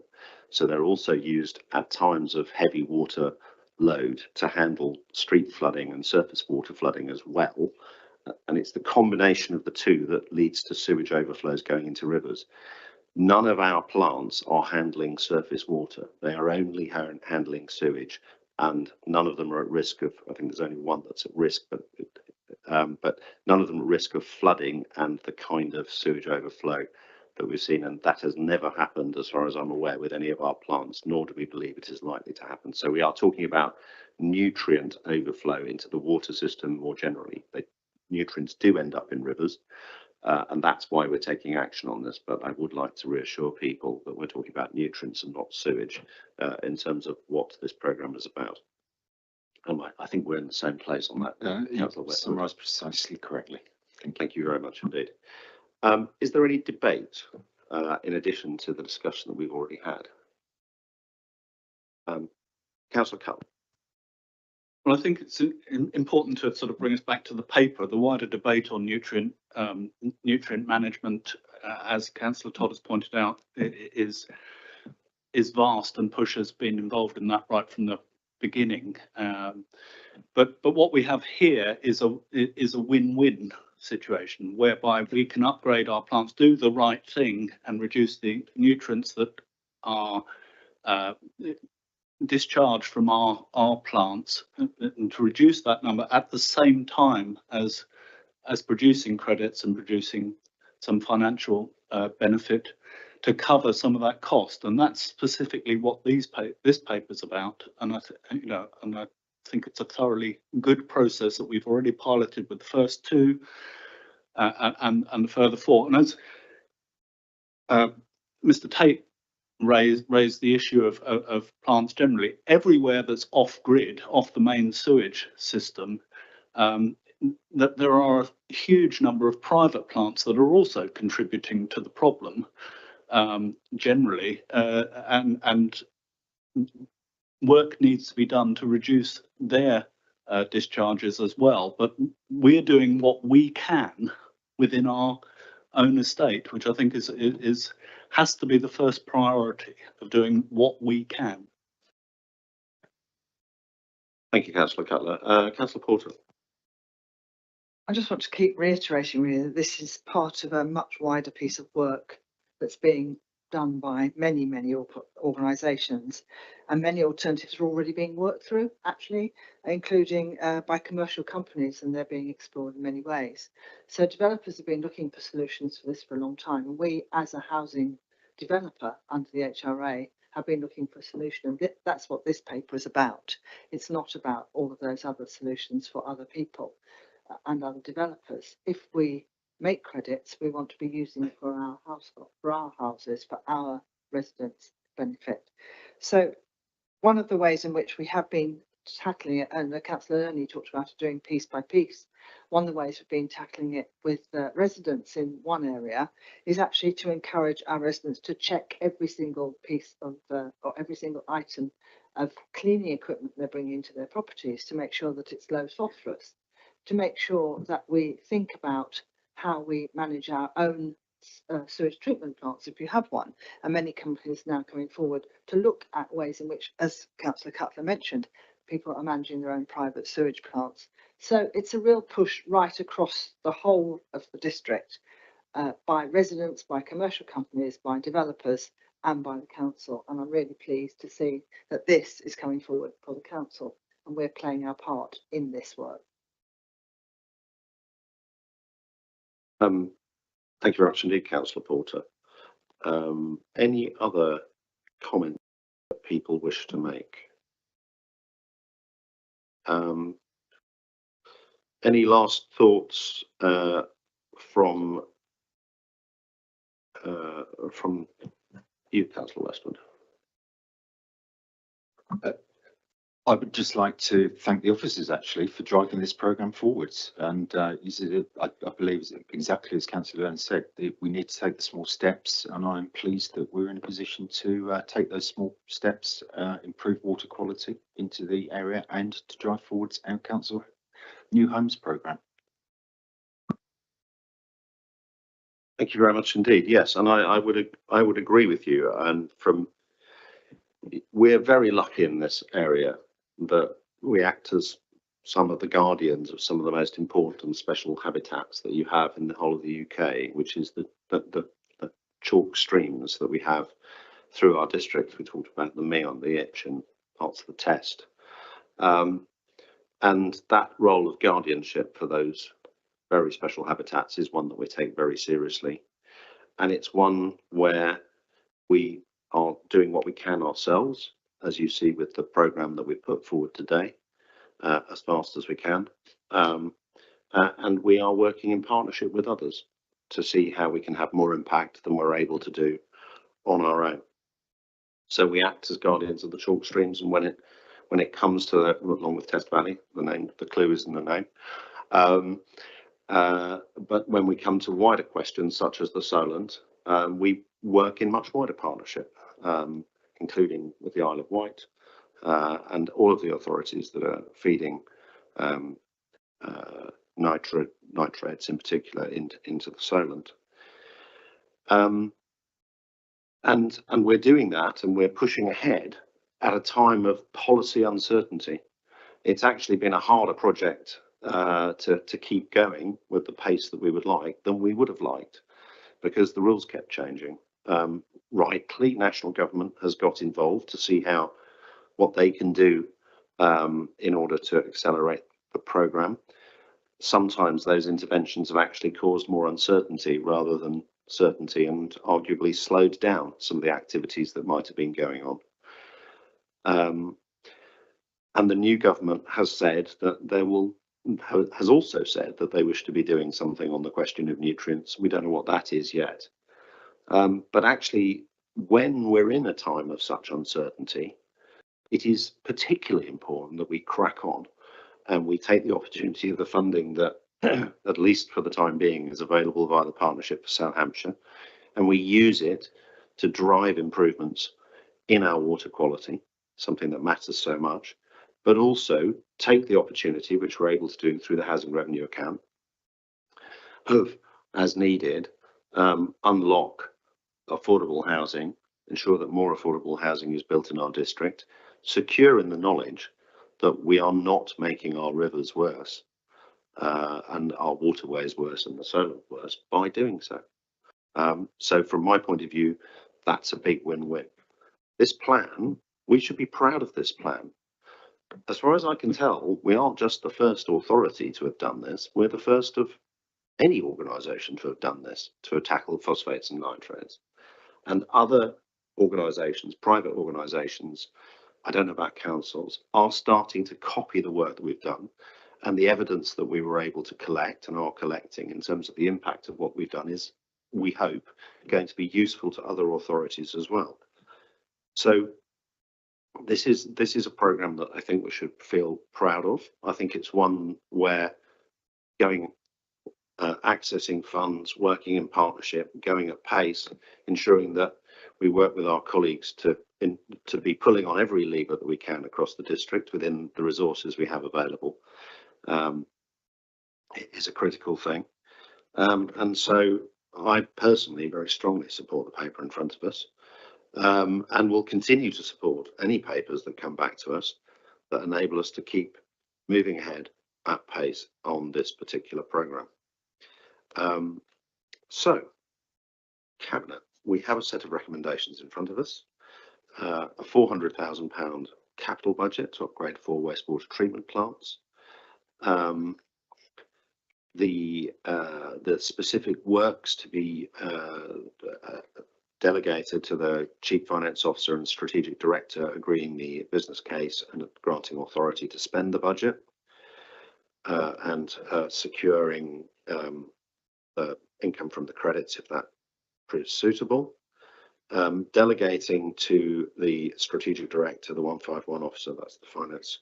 So they're also used at times of heavy water load to handle street flooding and surface water flooding as well. And it's the combination of the two that leads to sewage overflows going into rivers. None of our plants are handling surface water. They are only handling sewage, and none of them are at risk of, I think there's only one that's at risk, but none of them are at risk of flooding and the kind of sewage overflow that we've seen. And that has never happened, as far as I'm aware, with any of our plants, nor do we believe it is likely to happen. So we are talking about nutrient overflow into the water system more generally. Nutrients do end up in rivers, and that's why we're taking action on this. But I would like to reassure people that we're talking about nutrients and not sewage in terms of what this programme is about. And I think we're in the same place on that. You've summarised precisely correctly. Thank you very much indeed. Is there any debate in addition to the discussion that we've already had? Councillor Cutler. Well, I think it's important to sort of bring us back to the paper. The wider debate on nutrient management, as Councillor Todd has pointed out, is vast, and Push has been involved in that right from the beginning. But what we have here is a win-win situation whereby we can upgrade our plants, do the right thing, and reduce the nutrients that are discharged from our plants, and to reduce that number at the same time as producing credits and producing some financial benefit to cover some of that cost. And that's specifically what this paper is about. And I think it's a thoroughly good process that we've already piloted with the first two and the further four. And as Mr. Tate raised the issue of plants generally, everywhere that's off grid, off the main sewage system, that there are a huge number of private plants that are also contributing to the problem generally, and work needs to be done to reduce their discharges as well. But we're doing what we can within our own estate, which I think has to be the first priority, of doing what we can. Thank you, Councillor Cutler. Councillor Porter. I just want to keep reiterating really that this is part of a much wider piece of work that's being done by many organisations, and many alternatives are already being worked through, actually, including by commercial companies, and they're being explored in many ways. So developers have been looking for solutions for this for a long time, and we, as a housing developer under the HRA, have been looking for a solution, and that's what this paper is about. It's not about all of those other solutions for other people and other developers. If we make credits, we want to be using it for our houses, for our residents' benefit. So one of the ways in which we have been tackling it, and Councillor Ernie talked about it, doing piece by piece, one of the ways we've been tackling it with residents in one area is actually to encourage our residents to check every single piece of or every single item of cleaning equipment they're bringing into their properties, to make sure that it's low phosphorus, to make sure that we think about how we manage our own sewage treatment plants, if you have one. And many companies now coming forward to look at ways in which, as Councillor Cutler mentioned, people are managing their own private sewage plants. So it's a real push right across the whole of the district, by residents, by commercial companies, by developers, and by the council. And I'm really pleased to see that this is coming forward for the council, and we're playing our part in this work. Thank you very much indeed, Councillor Porter. Any other comments that people wish to make? Any last thoughts from you, Councillor Westwood? I would just like to thank the officers actually for driving this programme forwards, and I believe exactly as Councillor Learn said, we need to take the small steps, and I'm pleased that we're in a position to take those small steps, improve water quality into the area, and to drive forwards our council new homes programme. Thank you very much indeed. Yes, and I would agree with you. And we're very lucky in this area that we act as some of the guardians of some of the most important special habitats that you have in the whole of the UK, which is the chalk streams that we have through our district. We talked about the Meon, the Itch, and parts of the Test. And that role of guardianship for those very special habitats is one that we take very seriously. And it's one where we are doing what we can ourselves, as you see with the programme that we've put forward today, as fast as we can. And we are working in partnership with others to see how we can have more impact than we're able to do on our own. So we act as guardians of the chalk streams, and when it comes to that, along with Test Valley, the clue is in the name. But when we come to wider questions such as the Solent, we work in much wider partnership, including with the Isle of Wight, and all of the authorities that are feeding nitrates in particular into the Solent. And we're doing that, and we're pushing ahead at a time of policy uncertainty. It's actually been a harder project to keep going with the pace that we would like than we would have liked, because the rules kept changing. Rightly, national government has got involved to see what they can do in order to accelerate the programme. Sometimes those interventions have actually caused more uncertainty rather than certainty, and arguably slowed down some of the activities that might have been going on. And the new government has said that has also said that they wish to be doing something on the question of nutrients. We don't know what that is yet. But actually, when we're in a time of such uncertainty, it is particularly important that we crack on and we take the opportunity of the funding that, at least for the time being, is available via the Partnership for South Hampshire, and we use it to drive improvements in our water quality, something that matters so much, but also take the opportunity, which we're able to do through the Housing Revenue Account, of, as needed, unlock affordable housing, ensure that more affordable housing is built in our district, secure in the knowledge that we are not making our rivers worse and our waterways worse and the Solent worse by doing so. So from my point of view, that's a big win-win. This plan, we should be proud of this plan. As far as I can tell, we aren't just the first authority to have done this. We're the first of any organisation to have done this, to tackle phosphates and nitrates. And other organisations, private organisations, I don't know about councils, are starting to copy the work that we've done, and the evidence that we were able to collect and are collecting in terms of the impact of what we've done is, we hope, going to be useful to other authorities as well. So this is a programme that I think we should feel proud of. I think it's one where accessing funds, working in partnership, going at pace, ensuring that we work with our colleagues to be pulling on every lever that we can across the district within the resources we have available, is a critical thing. And so I personally very strongly support the paper in front of us, and will continue to support any papers that come back to us that enable us to keep moving ahead at pace on this particular programme. So, Cabinet, we have a set of recommendations in front of us. A £400,000 capital budget to upgrade 4 wastewater treatment plants. The specific works to be delegated to the Chief Finance Officer and Strategic Director, agreeing the business case and granting authority to spend the budget, and securing income from the credits if that proves suitable. Delegating to the Strategic Director, the 151 Officer, that's the Finance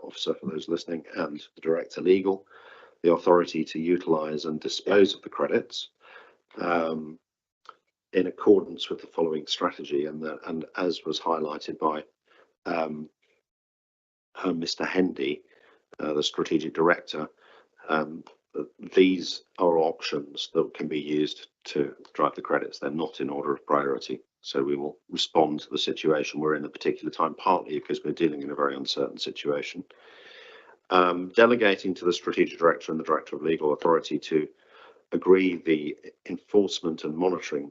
Officer for those listening, and the Director Legal, the authority to utilise and dispose of the credits in accordance with the following strategy, and as was highlighted by Mr. Hendy, the Strategic Director, these are options that can be used to drive the credits. They're not in order of priority. So we will respond to the situation we're in at a particular time, partly because we're dealing in a very uncertain situation. Delegating to the Strategic Director and the Director of Legal Authority to agree the enforcement and monitoring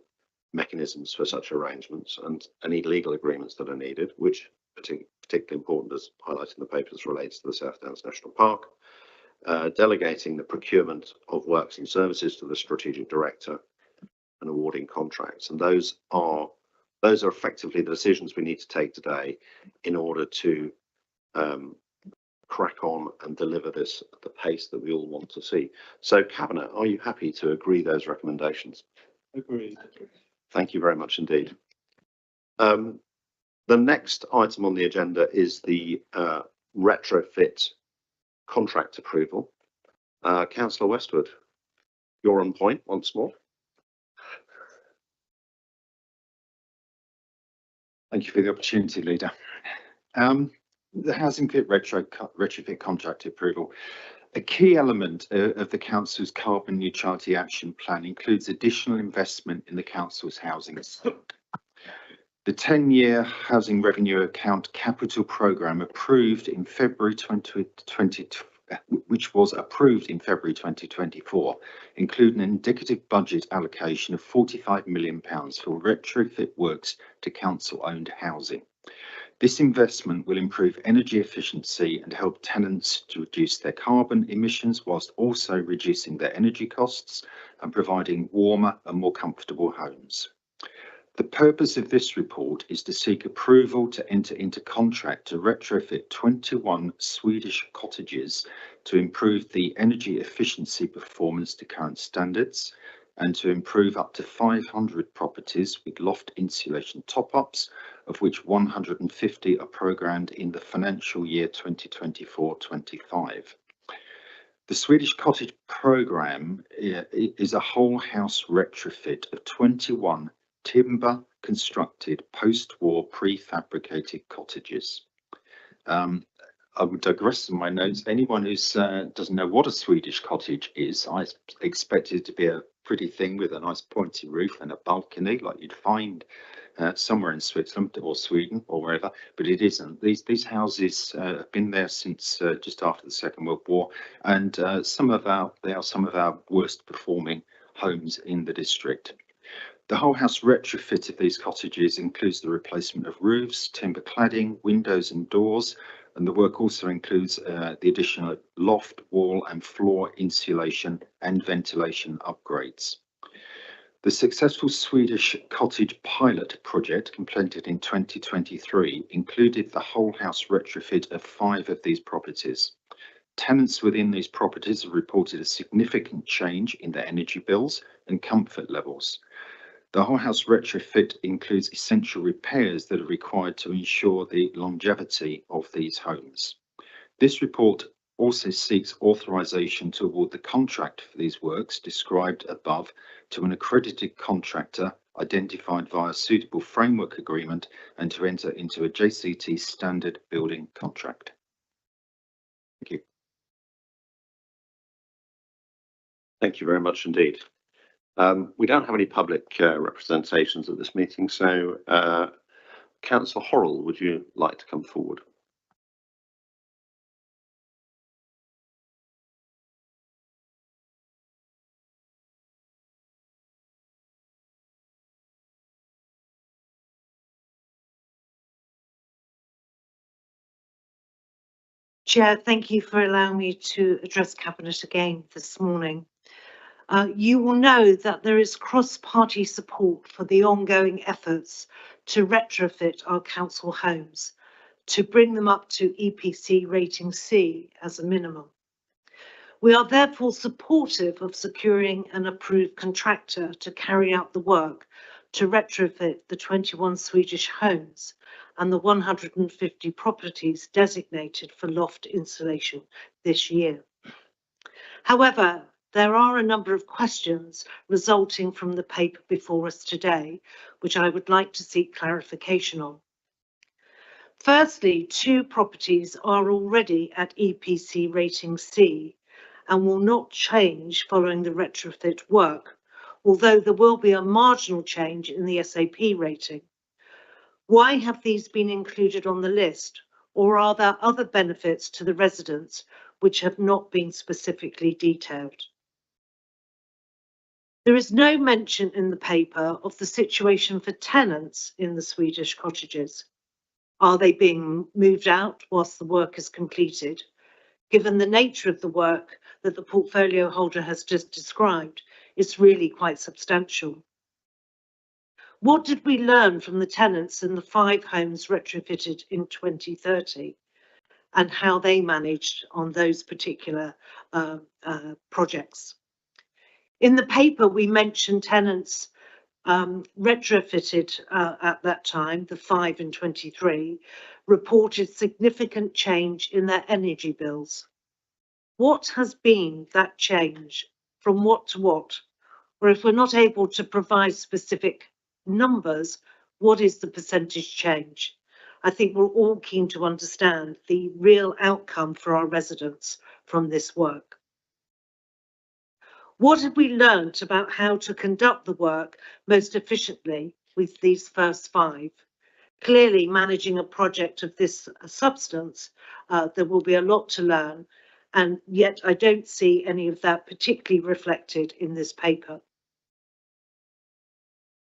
mechanisms for such arrangements and any legal agreements that are needed, which particularly important, as highlighted in the papers, relates to the South Downs National Park. Delegating the procurement of works and services to the Strategic Director and awarding contracts. And those are effectively the decisions we need to take today in order to crack on and deliver this at the pace that we all want to see. So, Cabinet, are you happy to agree those recommendations? Agreed. Thank you very much indeed. The next item on the agenda is the retrofit contract approval. Councillor Westwood, you're on point once more. Thank you for the opportunity, Leader. The housing fit retrofit contract approval. A key element of the council's carbon neutrality action plan includes additional investment in the council's housing stock. The 10-year housing revenue account capital programme approved in February 2020, which was approved in February 2024, including an indicative budget allocation of £45 million for retrofit works to council-owned housing. This investment will improve energy efficiency and help tenants to reduce their carbon emissions whilst also reducing their energy costs and providing warmer and more comfortable homes. The purpose of this report is to seek approval to enter into contract to retrofit 21 Swedish cottages to improve the energy efficiency performance to current standards and to improve up to 500 properties with loft insulation top-ups, of which 150 are programmed in the financial year 2024-25. The Swedish Cottage programme is a whole house retrofit of 21 timber constructed post-war prefabricated cottages. I would digress in my notes. Anyone who doesn't know what a Swedish cottage is, I expect it to be a pretty thing with a nice pointy roof and a balcony like you'd find somewhere in Switzerland or Sweden or wherever, but it isn't. These houses have been there since just after the Second World War, and they are some of our worst performing homes in the district. The whole house retrofit of these cottages includes the replacement of roofs, timber cladding, windows and doors, and the work also includes the additional loft, wall and floor insulation and ventilation upgrades. The successful Swedish cottage pilot project completed in 2023 included the whole house retrofit of 5 of these properties. Tenants within these properties have reported a significant change in their energy bills and comfort levels. The whole house retrofit includes essential repairs that are required to ensure the longevity of these homes. This report also seeks authorisation to award the contract for these works described above to an accredited contractor identified via a suitable framework agreement and to enter into a JCT standard building contract. Thank you. Thank you very much indeed. We don't have any public representations at this meeting, so Councillor Horrell, would you like to come forward? Chair, thank you for allowing me to address Cabinet again this morning. You will know that there is cross-party support for the ongoing efforts to retrofit our council homes, to bring them up to EPC rating C as a minimum. We are therefore supportive of securing an approved contractor to carry out the work to retrofit the 21 Swedish homes and the 150 properties designated for loft insulation this year. However, there are a number of questions resulting from the paper before us today, which I would like to seek clarification on. Firstly, 2 properties are already at EPC rating C and will not change following the retrofit work, although there will be a marginal change in the SAP rating. Why have these been included on the list, or are there other benefits to the residents which have not been specifically detailed? There is no mention in the paper of the situation for tenants in the Swedish cottages. Are they being moved out whilst the work is completed? Given the nature of the work that the portfolio holder has just described, it's really quite substantial. What did we learn from the tenants in the 5 homes retrofitted in 2030 and how they managed on those particular projects? In the paper, we mentioned tenants retrofitted at that time, the 5 in 23, reported significant change in their energy bills. What has been that change from what to what? Or if we're not able to provide specific numbers, what is the percentage change? I think we're all keen to understand the real outcome for our residents from this work. What have we learnt about how to conduct the work most efficiently with these first 5? Clearly, managing a project of this substance, there will be a lot to learn, and yet I don't see any of that particularly reflected in this paper.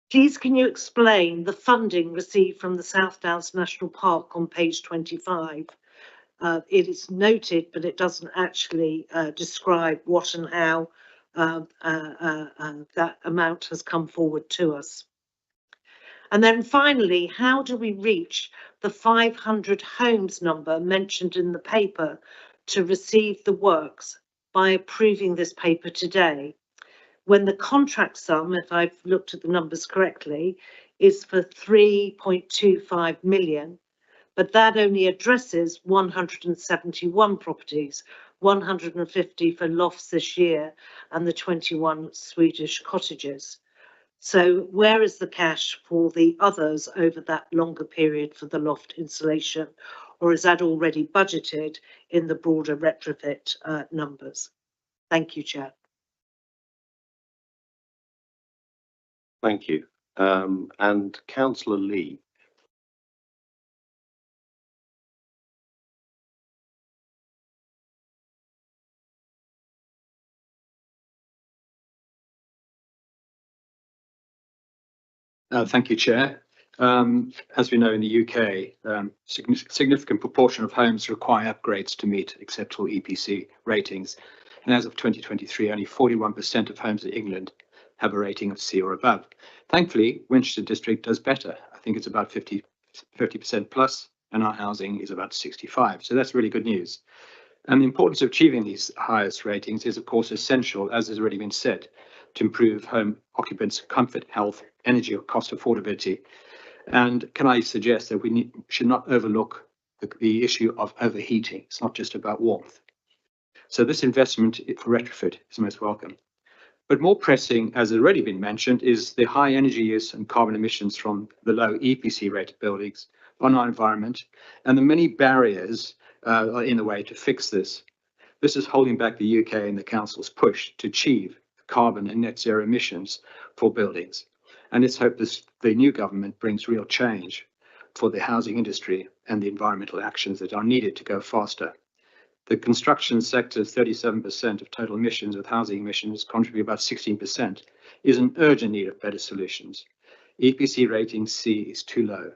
Please, can you explain the funding received from the South Downs National Park on page 25? It is noted, but it doesn't actually describe what and how that amount has come forward to us. And then finally, how do we reach the 500 homes number mentioned in the paper to receive the works by approving this paper today, when the contract sum, if I've looked at the numbers correctly, is for 3.25 million, but that only addresses 171 properties, 150 for lofts this year and the 21 Swedish cottages. So where is the cash for the others over that longer period for the loft installation, or is that already budgeted in the broader retrofit numbers? Thank you, Chair. Thank you. And Councillor Lee. Thank you, Chair. As we know, in the UK, significant proportion of homes require upgrades to meet acceptable EPC ratings. And as of 2023, only 41% of homes in England have a rating of C or above. Thankfully, Winchester District does better. I think it's about 50% plus, and our housing is about 65. So that's really good news. And the importance of achieving these highest ratings is, of course, essential, as has already been said, to improve home occupants' comfort, health, energy or cost affordability. And can I suggest that we should not overlook the issue of overheating. It's not just about warmth. So this investment for retrofit is most welcome. But more pressing, as has already been mentioned, is the high energy use and carbon emissions from the low EPC rated buildings on our environment, and the many barriers in the way to fix this. This is holding back the UK and the Council's push to achieve carbon and net zero emissions for buildings. And let's hope the new government brings real change for the housing industry and the environmental actions that are needed to go faster. The construction sector's 37% of total emissions, with housing emissions contribute about 16%, is an urgent need of better solutions. EPC rating C is too low.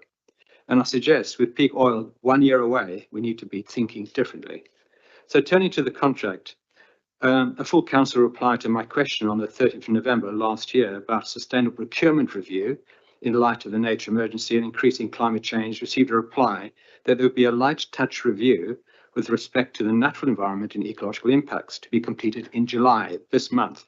And I suggest with peak oil 1 year away, we need to be thinking differently. So turning to the contract, a full council reply to my question on the 30th of November last year about sustainable procurement review in light of the nature emergency and increasing climate change received a reply that there would be a light touch review with respect to the natural environment and ecological impacts to be completed in July this month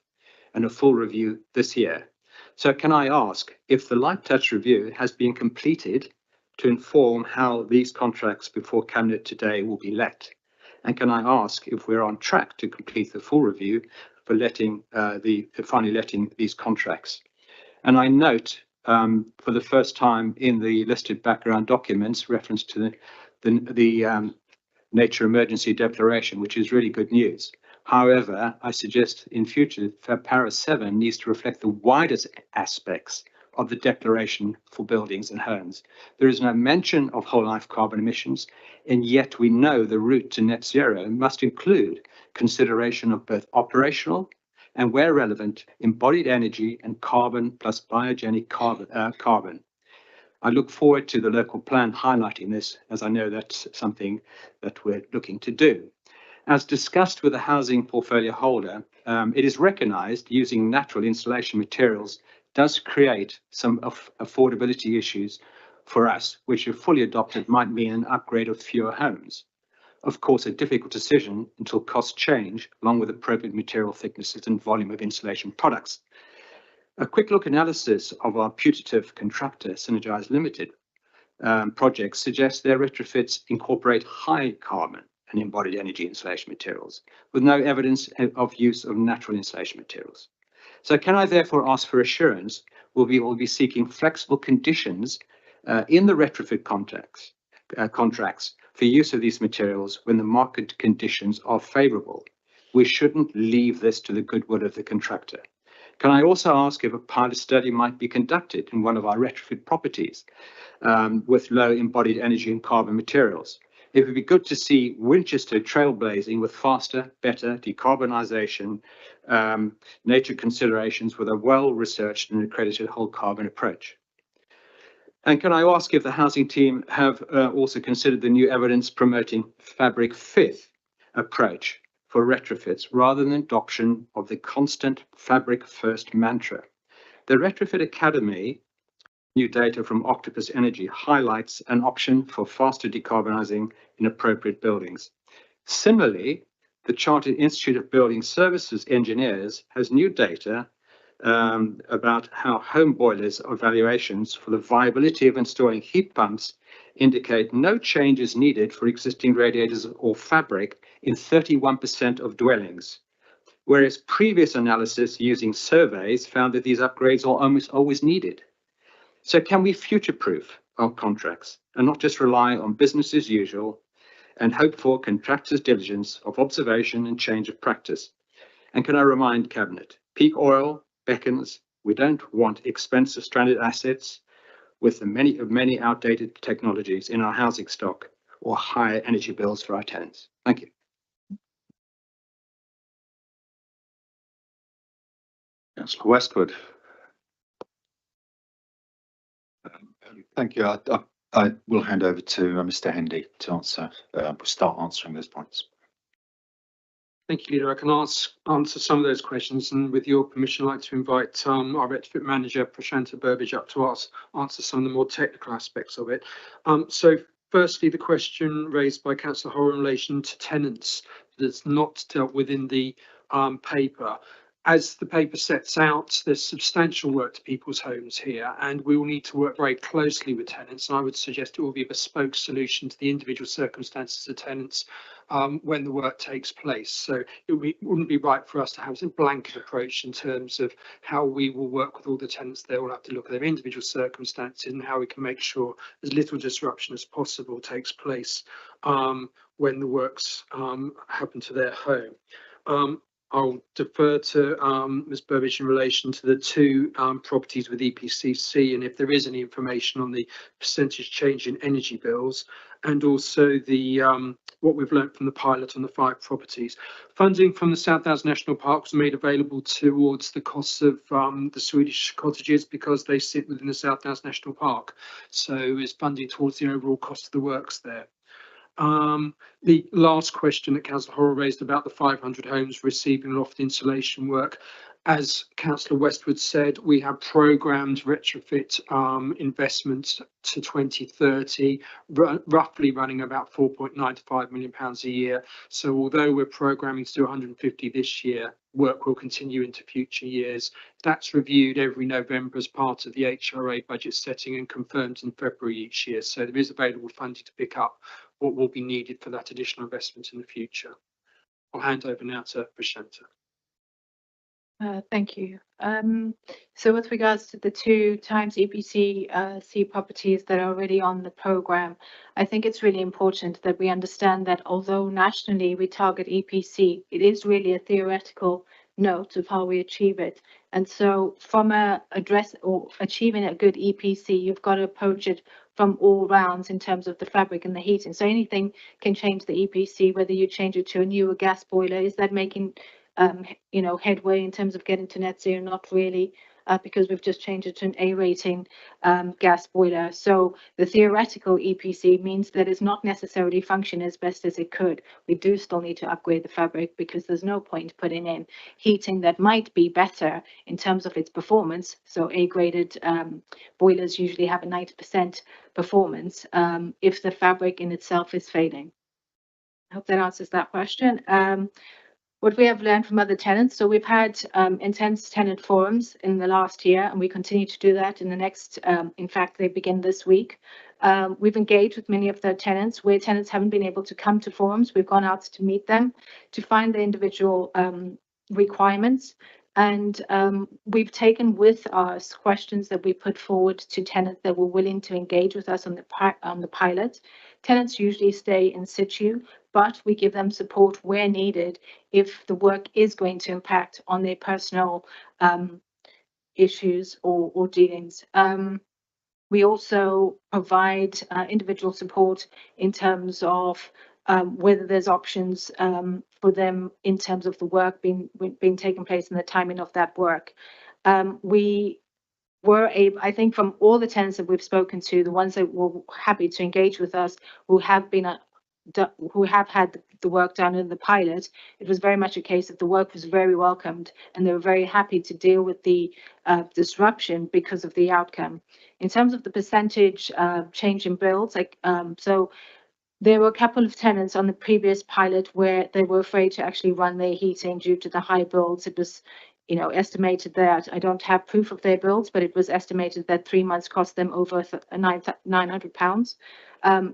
and a full review this year. So can I ask if the light touch review has been completed to inform how these contracts before Cabinet today will be let? And can I ask if we're on track to complete the full review for finally letting these contracts? And I note for the first time in the listed background documents reference to the nature emergency declaration, which is really good news. However, I suggest in future para 7 needs to reflect the widest aspects of the declaration for buildings and homes. There is no mention of whole life carbon emissions, and yet we know the route to net zero must include consideration of both operational and, where relevant, embodied energy and carbon plus biogenic carbon. I look forward to the local plan highlighting this, as I know that's something that we're looking to do. As discussed with the housing portfolio holder, it is recognised using natural insulation materials does create some affordability issues for us, which if fully adopted might mean an upgrade of fewer homes. Of course, a difficult decision until costs change, along with appropriate material thicknesses and volume of insulation products. A quick look analysis of our putative contractor, Synergize Limited, projects suggests their retrofits incorporate high carbon and embodied energy insulation materials, with no evidence of use of natural insulation materials. So can I therefore ask for assurance we'll be seeking flexible conditions in the retrofit contracts contracts for use of these materials when the market conditions are favourable. We shouldn't leave this to the goodwill of the contractor. Can I also ask if a pilot study might be conducted in one of our retrofit properties with low embodied energy and carbon materials? It would be good to see Winchester trailblazing with faster, better decarbonisation, nature considerations with a well-researched and accredited whole carbon approach. And can I ask if the housing team have also considered the new evidence promoting fabric fifth approach for retrofits rather than adoption of the constant fabric first mantra? The Retrofit Academy new data from Octopus Energy highlights an option for faster decarbonising in appropriate buildings. Similarly, the Chartered Institute of Building Services Engineers has new data about how home boilers evaluations for the viability of installing heat pumps indicate no changes needed for existing radiators or fabric in 31% of dwellings, whereas previous analysis using surveys found that these upgrades are almost always needed. So can we future-proof our contracts and not just rely on business as usual and hope for contractors' diligence of observation and change of practice? And can I remind Cabinet, peak oil beckons. We don't want expensive stranded assets with the many outdated technologies in our housing stock or higher energy bills for our tenants. Thank you. Councillor Westwood. Thank you. I will hand over to Mr. Hendy to answer. We'll start answering those points. Thank you, Leader. I can answer some of those questions, and with your permission, I'd like to invite our retrofit manager, Prashanta Burbage, up to answer some of the more technical aspects of it. So firstly, the question raised by Councillor Horror in relation to tenants that's not dealt with in the paper. As the paper sets out, there's substantial work to people's homes here, and we will need to work very closely with tenants. And I would suggest it will be a bespoke solution to the individual circumstances of tenants when the work takes place. So it wouldn't be right for us to have a blanket approach in terms of how we will work with all the tenants. They will have to look at their individual circumstances and how we can make sure as little disruption as possible takes place when the works happen to their home. I'll defer to Ms. Burbage in relation to the two properties with EPCC and if there is any information on the percentage change in energy bills, and also the what we've learnt from the pilot on the 5 properties. Funding from the South Downs National Park was made available towards the costs of the Swedish cottages because they sit within the South Downs National Park. So it's funding towards the overall cost of the works there. The last question that Councillor Horror raised about the 500 homes receiving loft insulation work. As Councillor Westwood said, we have programmed retrofit investments to 2030, roughly running about £4.95 million a year. So although we're programming to do 150 this year, work will continue into future years. That's reviewed every November as part of the HRA budget setting and confirmed in February each year. So there is available funding to pick up what will be needed for that additional investment in the future. I'll hand over now to Prashanta. Thank you. So with regards to the 2 times EPC properties that are already on the programme, I think it's really important that we understand that although nationally we target EPC, it is really a theoretical note of how we achieve it. And so from achieving a good EPC, you've got to approach it from all rounds in terms of the fabric and the heating. So anything can change the EPC, whether you change it to a newer gas boiler. Is that making headway in terms of getting to net zero? Not really, because we've just changed it to an A rating gas boiler. So the theoretical EPC means that it's not necessarily functioning as best as it could. We do still need to upgrade the fabric because there's no point putting in heating that might be better in terms of its performance. So A graded boilers usually have a 90% performance if the fabric in itself is failing. I hope that answers that question. What we have learned from other tenants, so we've had intense tenant forums in the last year, and we continue to do that in the next, in fact, they begin this week. We've engaged with many of the tenants where tenants haven't been able to come to forums. We've gone out to meet them to find the individual requirements. And we've taken with us questions that we put forward to tenants that were willing to engage with us on the pilot tenants usually stay in situ, but we give them support where needed if the work is going to impact on their personal issues or dealings. We also provide individual support in terms of whether there's options for them in terms of the work being taken place and the timing of that work. We were able, I think from all the tenants that we've spoken to, the ones that were happy to engage with us, who have had the work done in the pilot, it was very much a case that the work was very welcomed and they were very happy to deal with the disruption because of the outcome. In terms of the percentage change in bills, so there were a couple of tenants on the previous pilot where they were afraid to actually run their heating due to the high bills. It was, estimated that, I don't have proof of their bills, but it was estimated that 3 months cost them over £900.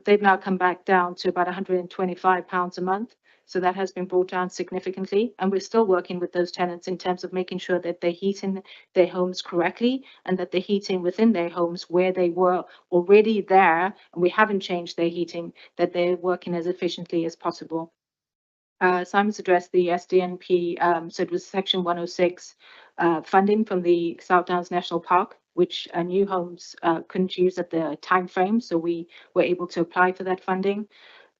They've now come back down to about £125 a month. So that has been brought down significantly. And we're still working with those tenants in terms of making sure that they're heating their homes correctly and that the heating within their homes where they were already there, and we haven't changed their heating, that they're working as efficiently as possible. Simon's addressed the SDNP, so it was Section 106 funding from the South Downs National Park, which new homes couldn't use at the time frame, so we were able to apply for that funding.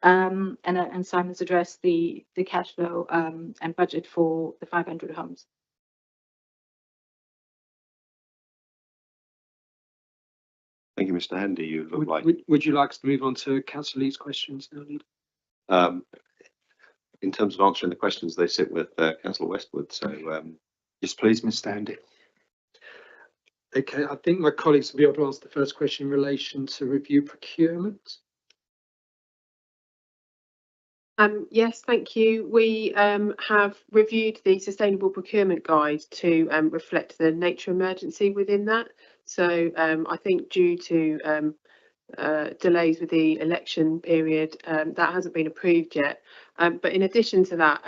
And Simon's addressed the cash flow and budget for the 500 homes. Thank you, Mr. Hendy. You look like. Would you like us to move on to Councillor Lee's questions now, Leader? In terms of answering the questions, they sit with Councillor Westwood. So yes, please, Mr. Hendy. Okay, I think my colleagues will be able to answer the first question in relation to review procurement. Yes, thank you. We have reviewed the Sustainable Procurement Guide to reflect the nature emergency within that. So I think due to delays with the election period, that hasn't been approved yet. But in addition to that,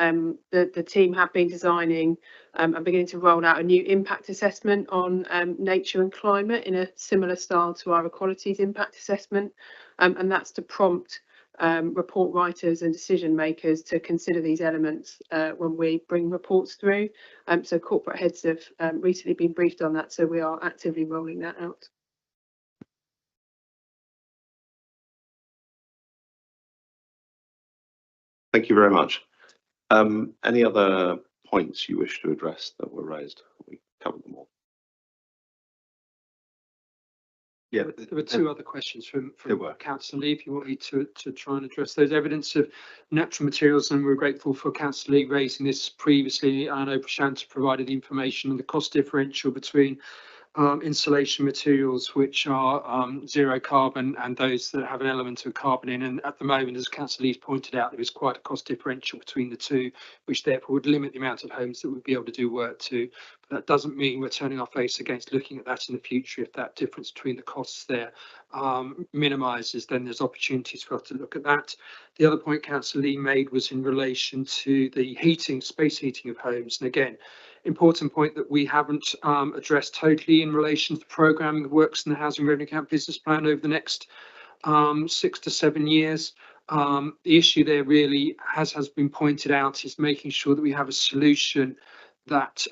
the team have been designing and beginning to roll out a new impact assessment on nature and climate in a similar style to our equalities impact assessment. And that's to prompt report writers and decision makers to consider these elements when we bring reports through. So corporate heads have recently been briefed on that, so we are actively rolling that out. thank you very much. Any other points you wish to address that were raised? We covered them all. Yeah, there were two other questions from Councillor Lee. If you want me to try and address those, evidence of natural materials, and we're grateful for Councillor Lee raising this previously. I know Prashant provided the information on the cost differential between insulation materials which are zero carbon and those that have an element of carbon in. And at the moment, as Councillor Lee's pointed out, there is quite a cost differential between the two, which therefore would limit the amount of homes that we'd be able to do work to. But that doesn't mean we're turning our face against looking at that in the future. If that difference between the costs there minimises, then there's opportunities for us to look at that. The other point Councillor Lee made was in relation to the heating, space heating of homes. And again, important point that we haven't addressed totally in relation to the programming of works in the Housing Revenue Account business plan over the next 6 to 7 years. The issue there really, has been pointed out, is making sure that we have a solution that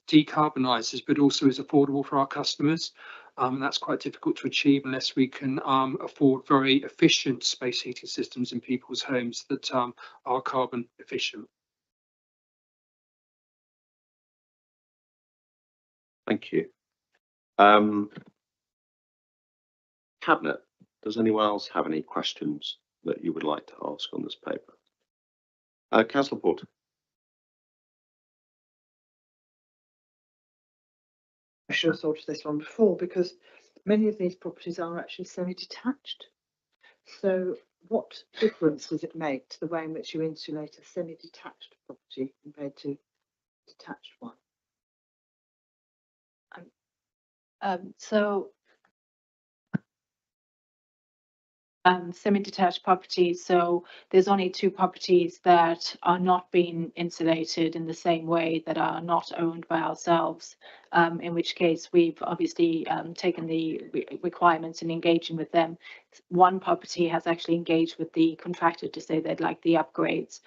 decarbonises but also is affordable for our customers. And that's quite difficult to achieve unless we can afford very efficient space heating systems in people's homes that are carbon efficient. Thank you. Cabinet, does anyone else have any questions that you would like to ask on this paper? Councillor Porter. I should have thought of this one before, because many of these properties are actually semi-detached. So what difference does it make to the way in which you insulate a semi-detached property compared to a detached one? So semi-detached properties. So there's only 2 properties that are not being insulated in the same way, that are not owned by ourselves. In which case we've obviously taken the requirements and engaging with them. One property has actually engaged with the contractor to say they'd like the upgrades.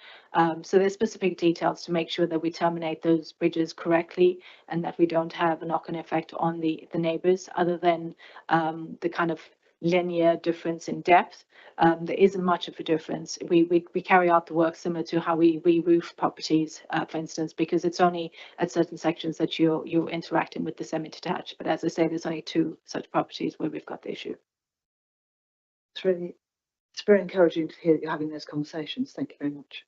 So there's specific details to make sure that we terminate those bridges correctly and that we don't have a knock-on effect on the neighbours, other than the kind of linear difference in depth. There isn't much of a difference. We carry out the work similar to how we re-roof properties, for instance, because it's only at certain sections that you're interacting with the semi-detached. But as I say, there's only 2 such properties where we've got the issue. It's very encouraging to hear that you're having those conversations. Thank you very much.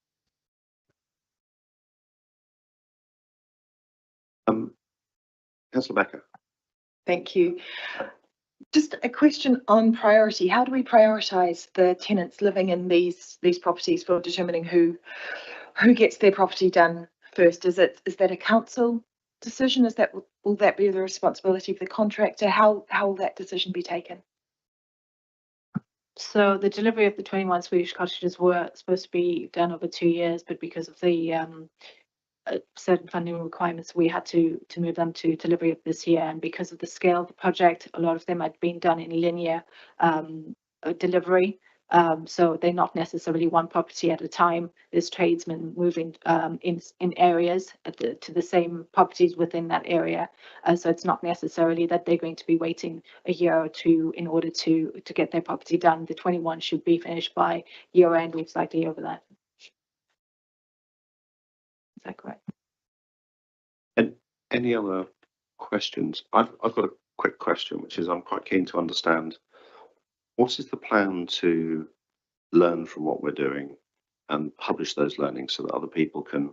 Councillor Becker. Thank you. Just a question on priority. How do we prioritise the tenants living in these properties for determining who gets their property done first? Is that a council decision? Will that be the responsibility of the contractor? How will that decision be taken? So the delivery of the 21 Swedish cottages were supposed to be done over 2 years, but because of the certain funding requirements, we had to move them to delivery of this year. And because of the scale of the project, a lot of them had been done in linear delivery. So they're not necessarily one property at a time. There's tradesmen moving in areas to the same properties within that area. So it's not necessarily that they're going to be waiting a year or 2 in order to get their property done. The 21 should be finished by year end or slightly over that. Is that correct? And any other questions? I've got a quick question, which is I'm quite keen to understand what is the plan to learn from what we're doing and publish those learnings so that other people can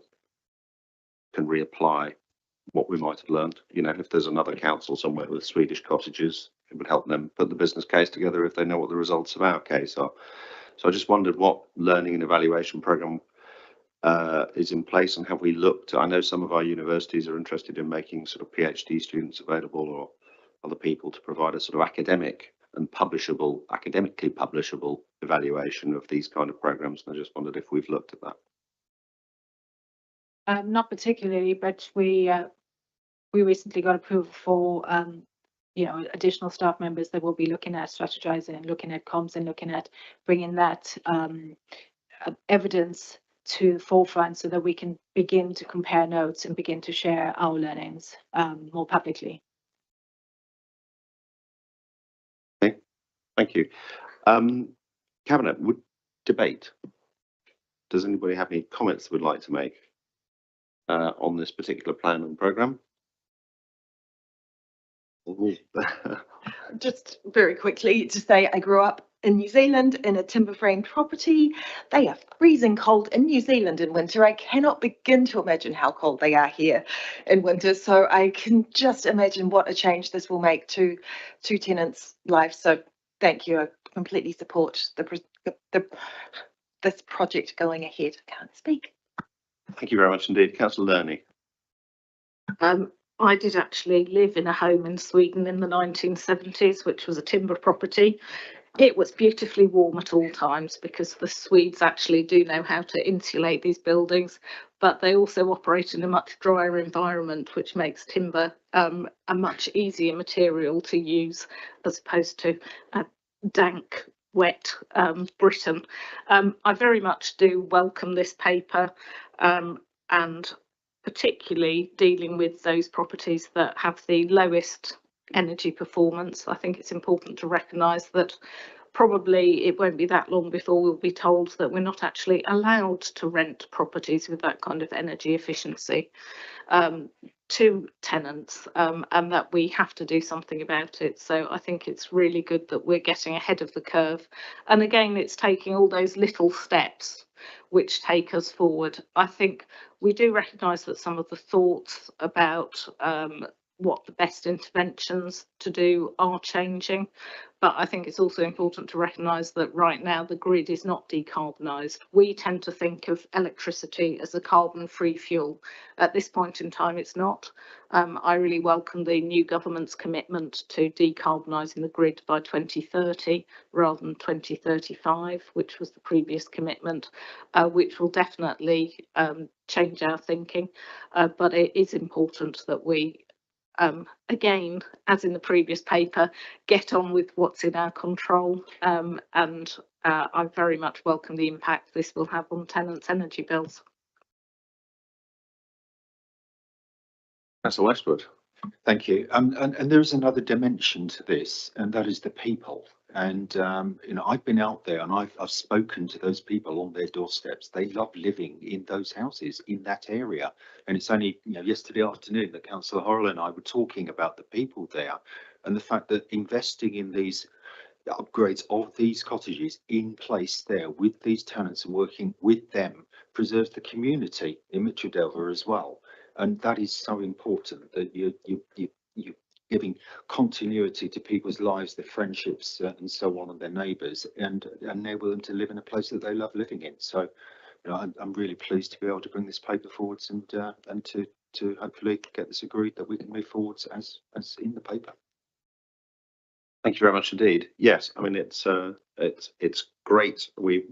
reapply what we might have learned. You know, if there's another council somewhere with Swedish cottages, it would help them put the business case together if they know what the results of our case are. So I just wondered what learning and evaluation program is in place, and have we looked? I know some of our universities are interested in making sort of PhD students available or other people to provide a sort of academically publishable evaluation of these kind of programs. And I just wondered if we've looked at that. Not particularly, but we recently got approval for additional staff members that will be looking at strategizing and looking at comms and looking at bringing that evidence to the forefront so that we can begin to compare notes and begin to share our learnings more publicly. Okay, thank you. Cabinet would debate. Does anybody have any comments they would like to make on this particular plan and programme? Just very quickly to say, I grew up in New Zealand in a timber framed property. They are freezing cold in New Zealand in winter. I cannot begin to imagine how cold they are here in winter. So I can just imagine what a change this will make to tenants' lives. So thank you. I completely support this project going ahead. I can't speak. Thank you very much indeed. Councillor Lerney. I did actually live in a home in Sweden in the 1970s, which was a timber property. It was beautifully warm at all times because the Swedes actually do know how to insulate these buildings, but they also operate in a much drier environment, which makes timber a much easier material to use as opposed to a dank, wet Britain. I very much do welcome this paper and particularly dealing with those properties that have the lowest energy performance. I think it's important to recognise that probably it won't be that long before we'll be told that we're not actually allowed to rent properties with that kind of energy efficiency to tenants, and that we have to do something about it. So I think it's really good that we're getting ahead of the curve. And again, it's taking all those little steps which take us forward. I think we do recognise that some of the thoughts about what the best interventions to do are changing. But I think it's also important to recognise that right now the grid is not decarbonised. We tend to think of electricity as a carbon-free fuel. At this point in time, it's not. I really welcome the new government's commitment to decarbonising the grid by 2030 rather than 2035, which was the previous commitment, which will definitely change our thinking. But it is important that we again, as in the previous paper, get on with what's in our control, and I very much welcome the impact this will have on tenants' energy bills. Councillor Westwood. Thank you. And there is another dimension to this, and that is the people. And you know, I've been out there and I've spoken to those people on their doorsteps. They love living in those houses in that area. And it's only, you know, yesterday afternoon that Councillor Horrell and I were talking about the people there and the fact that investing in these upgrades of these cottages in place there with these tenants and working with them preserves the community in Mitchell Delver as well. And that is so important that you giving continuity to people's lives, their friendships, and so on, and their neighbours, and enable them to live in a place that they love living in. So, you know, I'm really pleased to be able to bring this paper forwards and to hopefully get this agreed that we can move forwards as in the paper. Thank you very much indeed. Yes, I mean it's great. We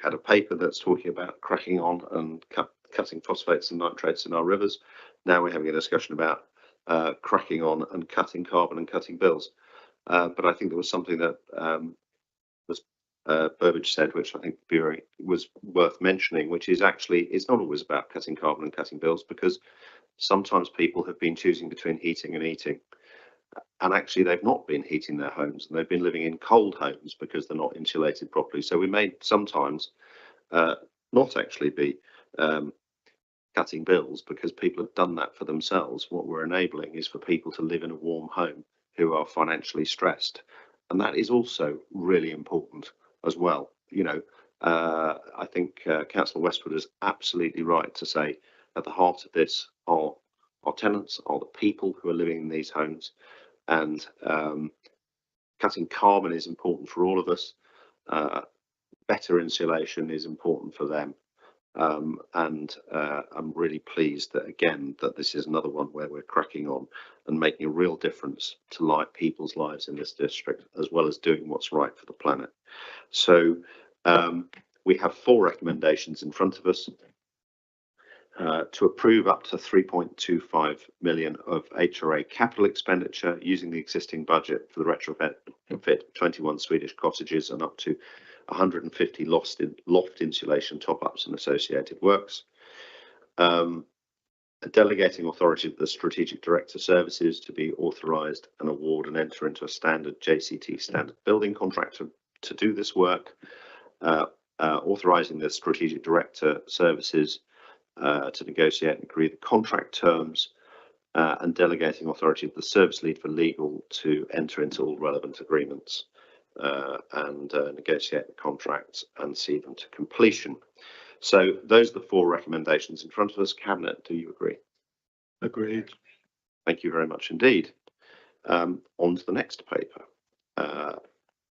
had a paper that's talking about cracking on and cutting phosphates and nitrates in our rivers. Now we're having a discussion about cracking on and cutting carbon and cutting bills. But I think there was something that Burbage said, which I think was worth mentioning, which is actually it's not always about cutting carbon and cutting bills, because sometimes people have been choosing between heating and eating. And actually they've not been heating their homes and they've been living in cold homes because they're not insulated properly. So we may sometimes not actually be cutting bills because people have done that for themselves. What we're enabling is for people to live in a warm home who are financially stressed. And that is also really important as well. You know, I think Councillor Westwood is absolutely right to say at the heart of this are our tenants, are the people who are living in these homes. And cutting carbon is important for all of us. Better insulation is important for them. And I'm really pleased that again that this is another one where we're cracking on and making a real difference to people's lives in this district, as well as doing what's right for the planet. So we have 4 recommendations in front of us. To approve up to 3.25 million of HRA capital expenditure using the existing budget for the retrofit 21 Swedish cottages and up to 150 loft insulation top-ups and associated works. Delegating authority to the Strategic Director Services to be authorised and award and enter into a standard JCT standard building contract to do this work. Authorising the Strategic Director Services to negotiate and agree the contract terms, and delegating authority of the service lead for legal to enter into all relevant agreements and negotiate the contracts and see them to completion. So those are the 4 recommendations in front of us. Cabinet, do you agree? Agreed. Thank you very much indeed. On to the next paper,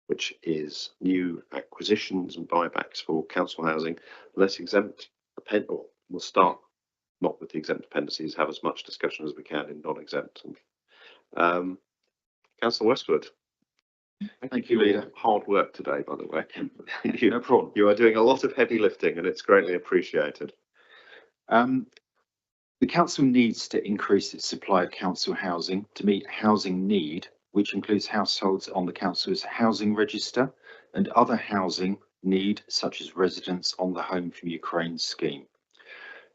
which is new acquisitions and buybacks for council housing. Let's exempt or we'll start not with the exempt appendices, have as much discussion as we can in non-exempt. Councillor Westwood. Thank you, Leader. Hard work today, by the way. No problem. You are doing a lot of heavy lifting and it's greatly appreciated. The council needs to increase its supply of council housing to meet housing need, which includes households on the council's housing register and other housing need, such as residents on the Home from Ukraine scheme.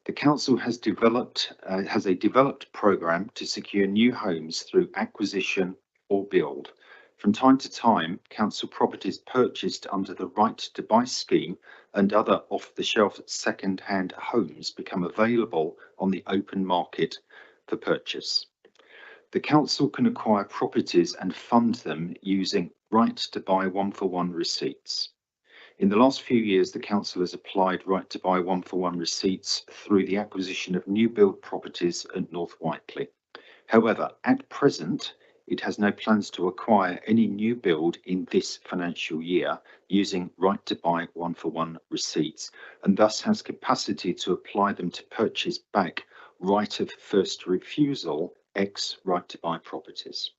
The council has a developed programme to secure new homes through acquisition or build. From time to time, council properties purchased under the Right to Buy scheme and other off-the-shelf second-hand homes become available on the open market for purchase. The council can acquire properties and fund them using Right to Buy 1-for-1 receipts. In the last few years, the council has applied Right to Buy 1-for-1 receipts through the acquisition of new build properties at North Whiteley. However, at present, it has no plans to acquire any new build in this financial year using right to buy 1-for-1 receipts, and thus has capacity to apply them to purchase back right of first refusal ex right to buy properties.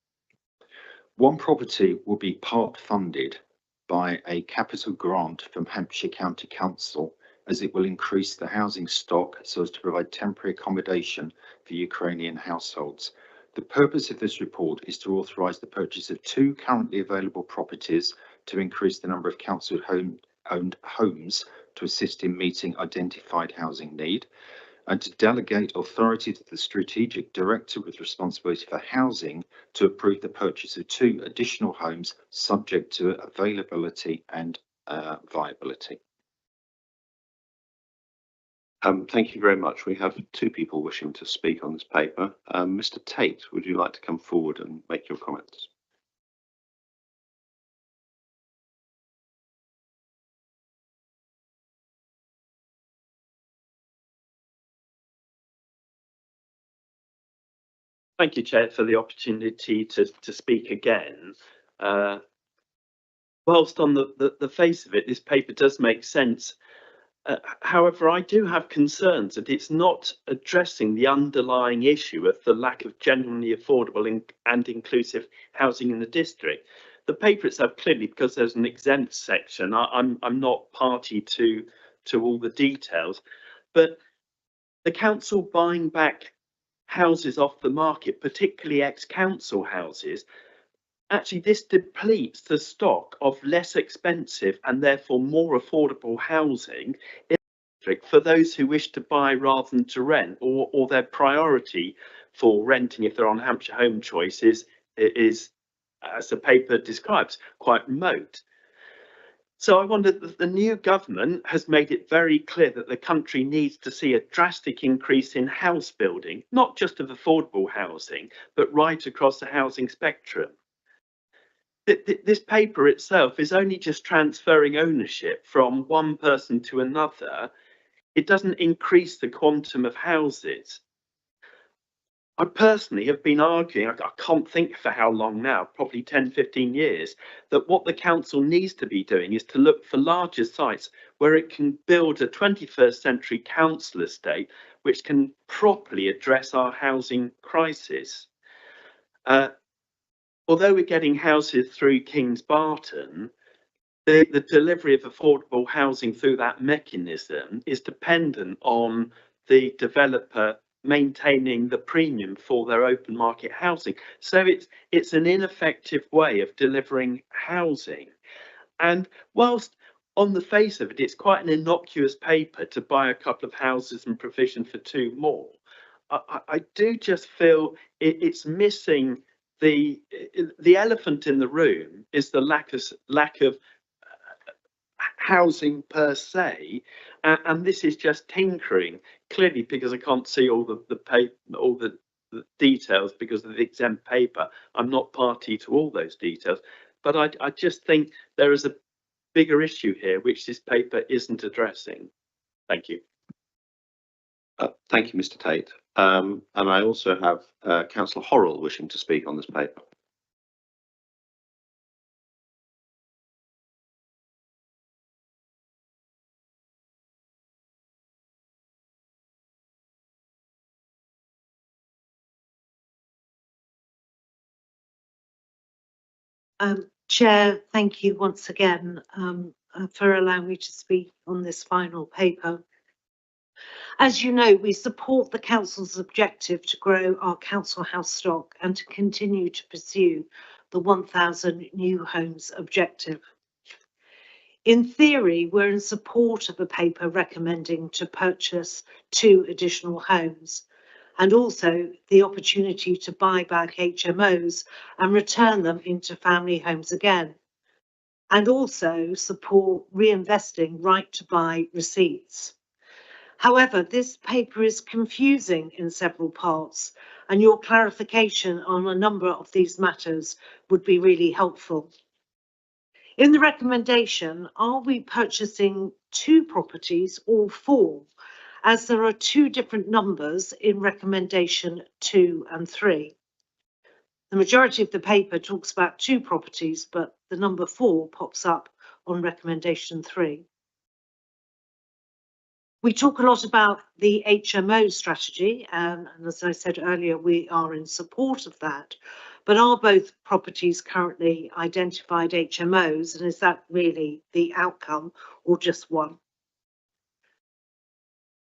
One property will be part funded by a capital grant from Hampshire County Council, as it will increase the housing stock so as to provide temporary accommodation for Ukrainian households. The purpose of this report is to authorise the purchase of 2 currently available properties to increase the number of council owned homes to assist in meeting identified housing need, and to delegate authority to the strategic director with responsibility for housing to approve the purchase of 2 additional homes subject to availability and viability. Thank you very much. We have 2 people wishing to speak on this paper. Mr. Tate, would you like to come forward and make your comments? Thank you, Chair, for the opportunity to speak again. Whilst on the face of it, this paper does make sense. However, I do have concerns that it's not addressing the underlying issue of the lack of genuinely affordable and inclusive housing in the district. The paper itself, clearly, because there's an exempt section, I'm not party to all the details, but the council buying back houses off the market, particularly ex-council houses, actually this depletes the stock of less expensive and therefore more affordable housing in the district for those who wish to buy rather than to rent, or their priority for renting if they're on Hampshire Home Choice is, as the paper describes, quite remote. So I wonder that the new government has made it very clear that the country needs to see a drastic increase in house building, not just of affordable housing, but right across the housing spectrum. This paper itself is only just transferring ownership from one person to another. It doesn't increase the quantum of houses. I personally have been arguing, I can't think for how long now, probably 10, 15 years, that what the council needs to be doing is to look for larger sites where it can build a 21st century council estate which can properly address our housing crisis. Although we're getting houses through Kings Barton, the delivery of affordable housing through that mechanism is dependent on the developer maintaining the premium for their open market housing. So it's an ineffective way of delivering housing. And whilst on the face of it, it's quite an innocuous paper to buy a couple of houses and provision for 2 more, I do just feel it's missing the elephant in the room is the lack of housing per se, and this is just tinkering, clearly because I can't see all the details because of the exempt paper. I'm not party to all those details, but I just think there is a bigger issue here which this paper isn't addressing. Thank you. Thank you, Mr. Tate. And I also have Councillor Horrell wishing to speak on this paper. Chair, thank you once again for allowing me to speak on this final paper. As you know, we support the council's objective to grow our council house stock and to continue to pursue the 1,000 new homes objective. In theory, we're in support of the paper recommending to purchase 2 additional homes, and also the opportunity to buy back HMOs and return them into family homes again, and also support reinvesting right to buy receipts. However, this paper is confusing in several parts, and your clarification on a number of these matters would be really helpful. In the recommendation, are we purchasing 2 properties or 4? As there are 2 different numbers in recommendation 2 and 3. The majority of the paper talks about 2 properties, but the number 4 pops up on recommendation 3. We talk a lot about the HMO strategy, and as I said earlier, we are in support of that. But are both properties currently identified HMOs, and is that really the outcome or just one?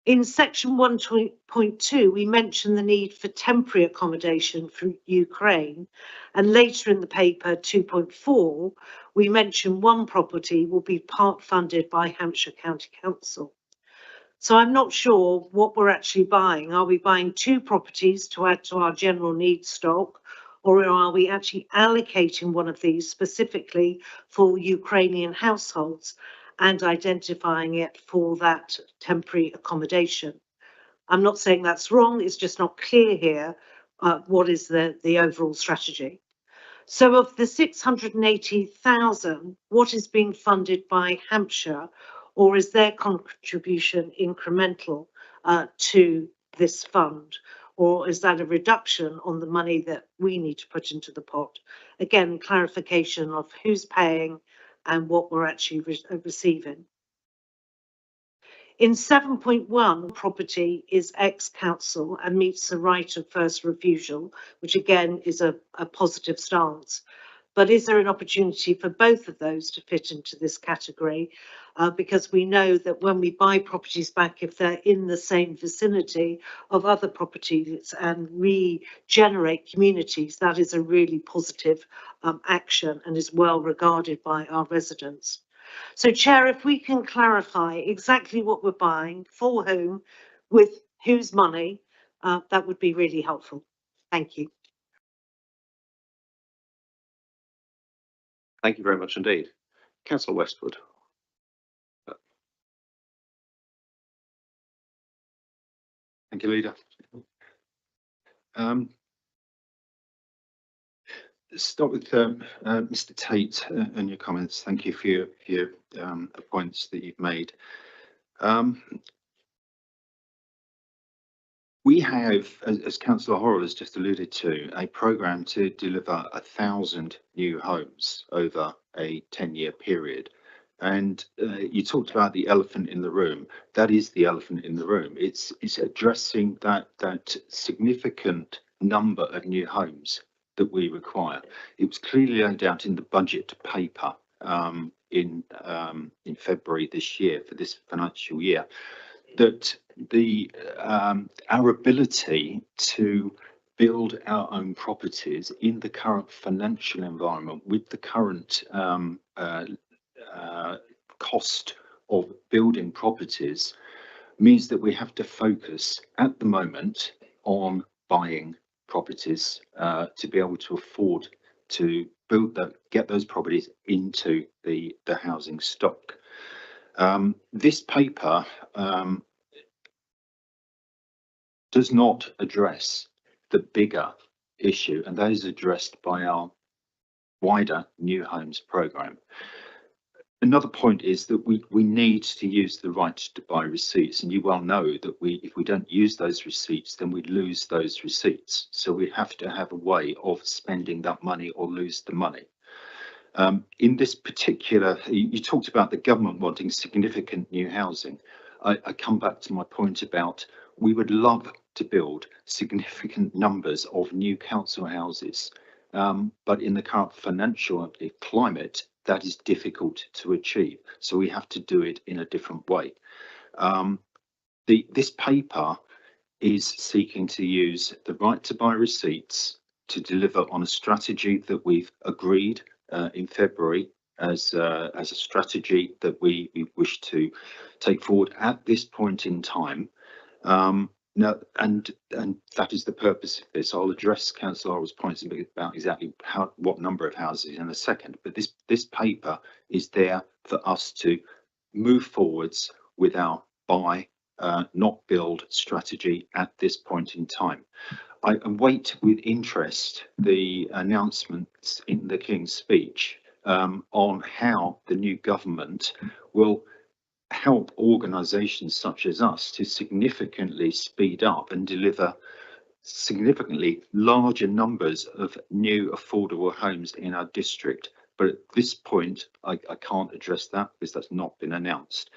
In section 1.2, we mention the need for temporary accommodation for Ukraine, and later in the paper 2.4, we mention one property will be part funded by Hampshire County Council. So I'm not sure what we're actually buying. Are we buying 2 properties to add to our general needs stock, or are we actually allocating one of these specifically for Ukrainian households and identifying it for that temporary accommodation? I'm not saying that's wrong, it's just not clear here what is the overall strategy. So of the 680,000, what is being funded by Hampshire, or is their contribution incremental to this fund? Or is that a reduction on the money that we need to put into the pot? Again, clarification of who's paying and what we're actually receiving. In 7.1, property is ex-council and meets the right of first refusal, which again is a positive stance. But is there an opportunity for both of those to fit into this category? Because we know that when we buy properties back, if they're in the same vicinity of other properties and regenerate communities, that is a really positive action and is well regarded by our residents. So, Chair, if we can clarify exactly what we're buying, for whom, with whose money, that would be really helpful. Thank you. Thank you very much indeed. Councillor Westwood. Thank you, Leader. Start with Mr. Tate and your comments. Thank you for your points that you've made. We have, as Councillor Horrell has just alluded to, a programme to deliver 1,000 new homes over a 10-year period. And you talked about the elephant in the room. That is the elephant in the room. It's addressing that significant number of new homes that we require. It was clearly laid out in the budget paper in February this year, for this financial year, that our ability to build our own properties in the current financial environment with the current cost of building properties means that we have to focus at the moment on buying properties to be able to afford to get those properties into the housing stock. This paper does not address the bigger issue, and that is addressed by our wider New Homes programme. Another point is that we need to use the right to buy receipts, and you well know that if we don't use those receipts, then we lose those receipts. So we have to have a way of spending that money or lose the money. In this particular, you talked about the government wanting significant new housing. I come back to my point about we would love to build significant numbers of new council houses, but in the current financial climate, that is difficult to achieve. So we have to do it in a different way. This paper is seeking to use the right to buy receipts to deliver on a strategy that we've agreed in February as a strategy that we wish to take forward at this point in time. Now, and that is the purpose of this. I'll address Councillor Orwell's points about exactly what number of houses in a second, but this paper is there for us to move forwards with our buy, not build strategy at this point in time. I await with interest the announcements in the King's Speech on how the new government will help organisations such as us to significantly speed up and deliver significantly larger numbers of new affordable homes in our district. But at this point, I can't address that because that's not been announced.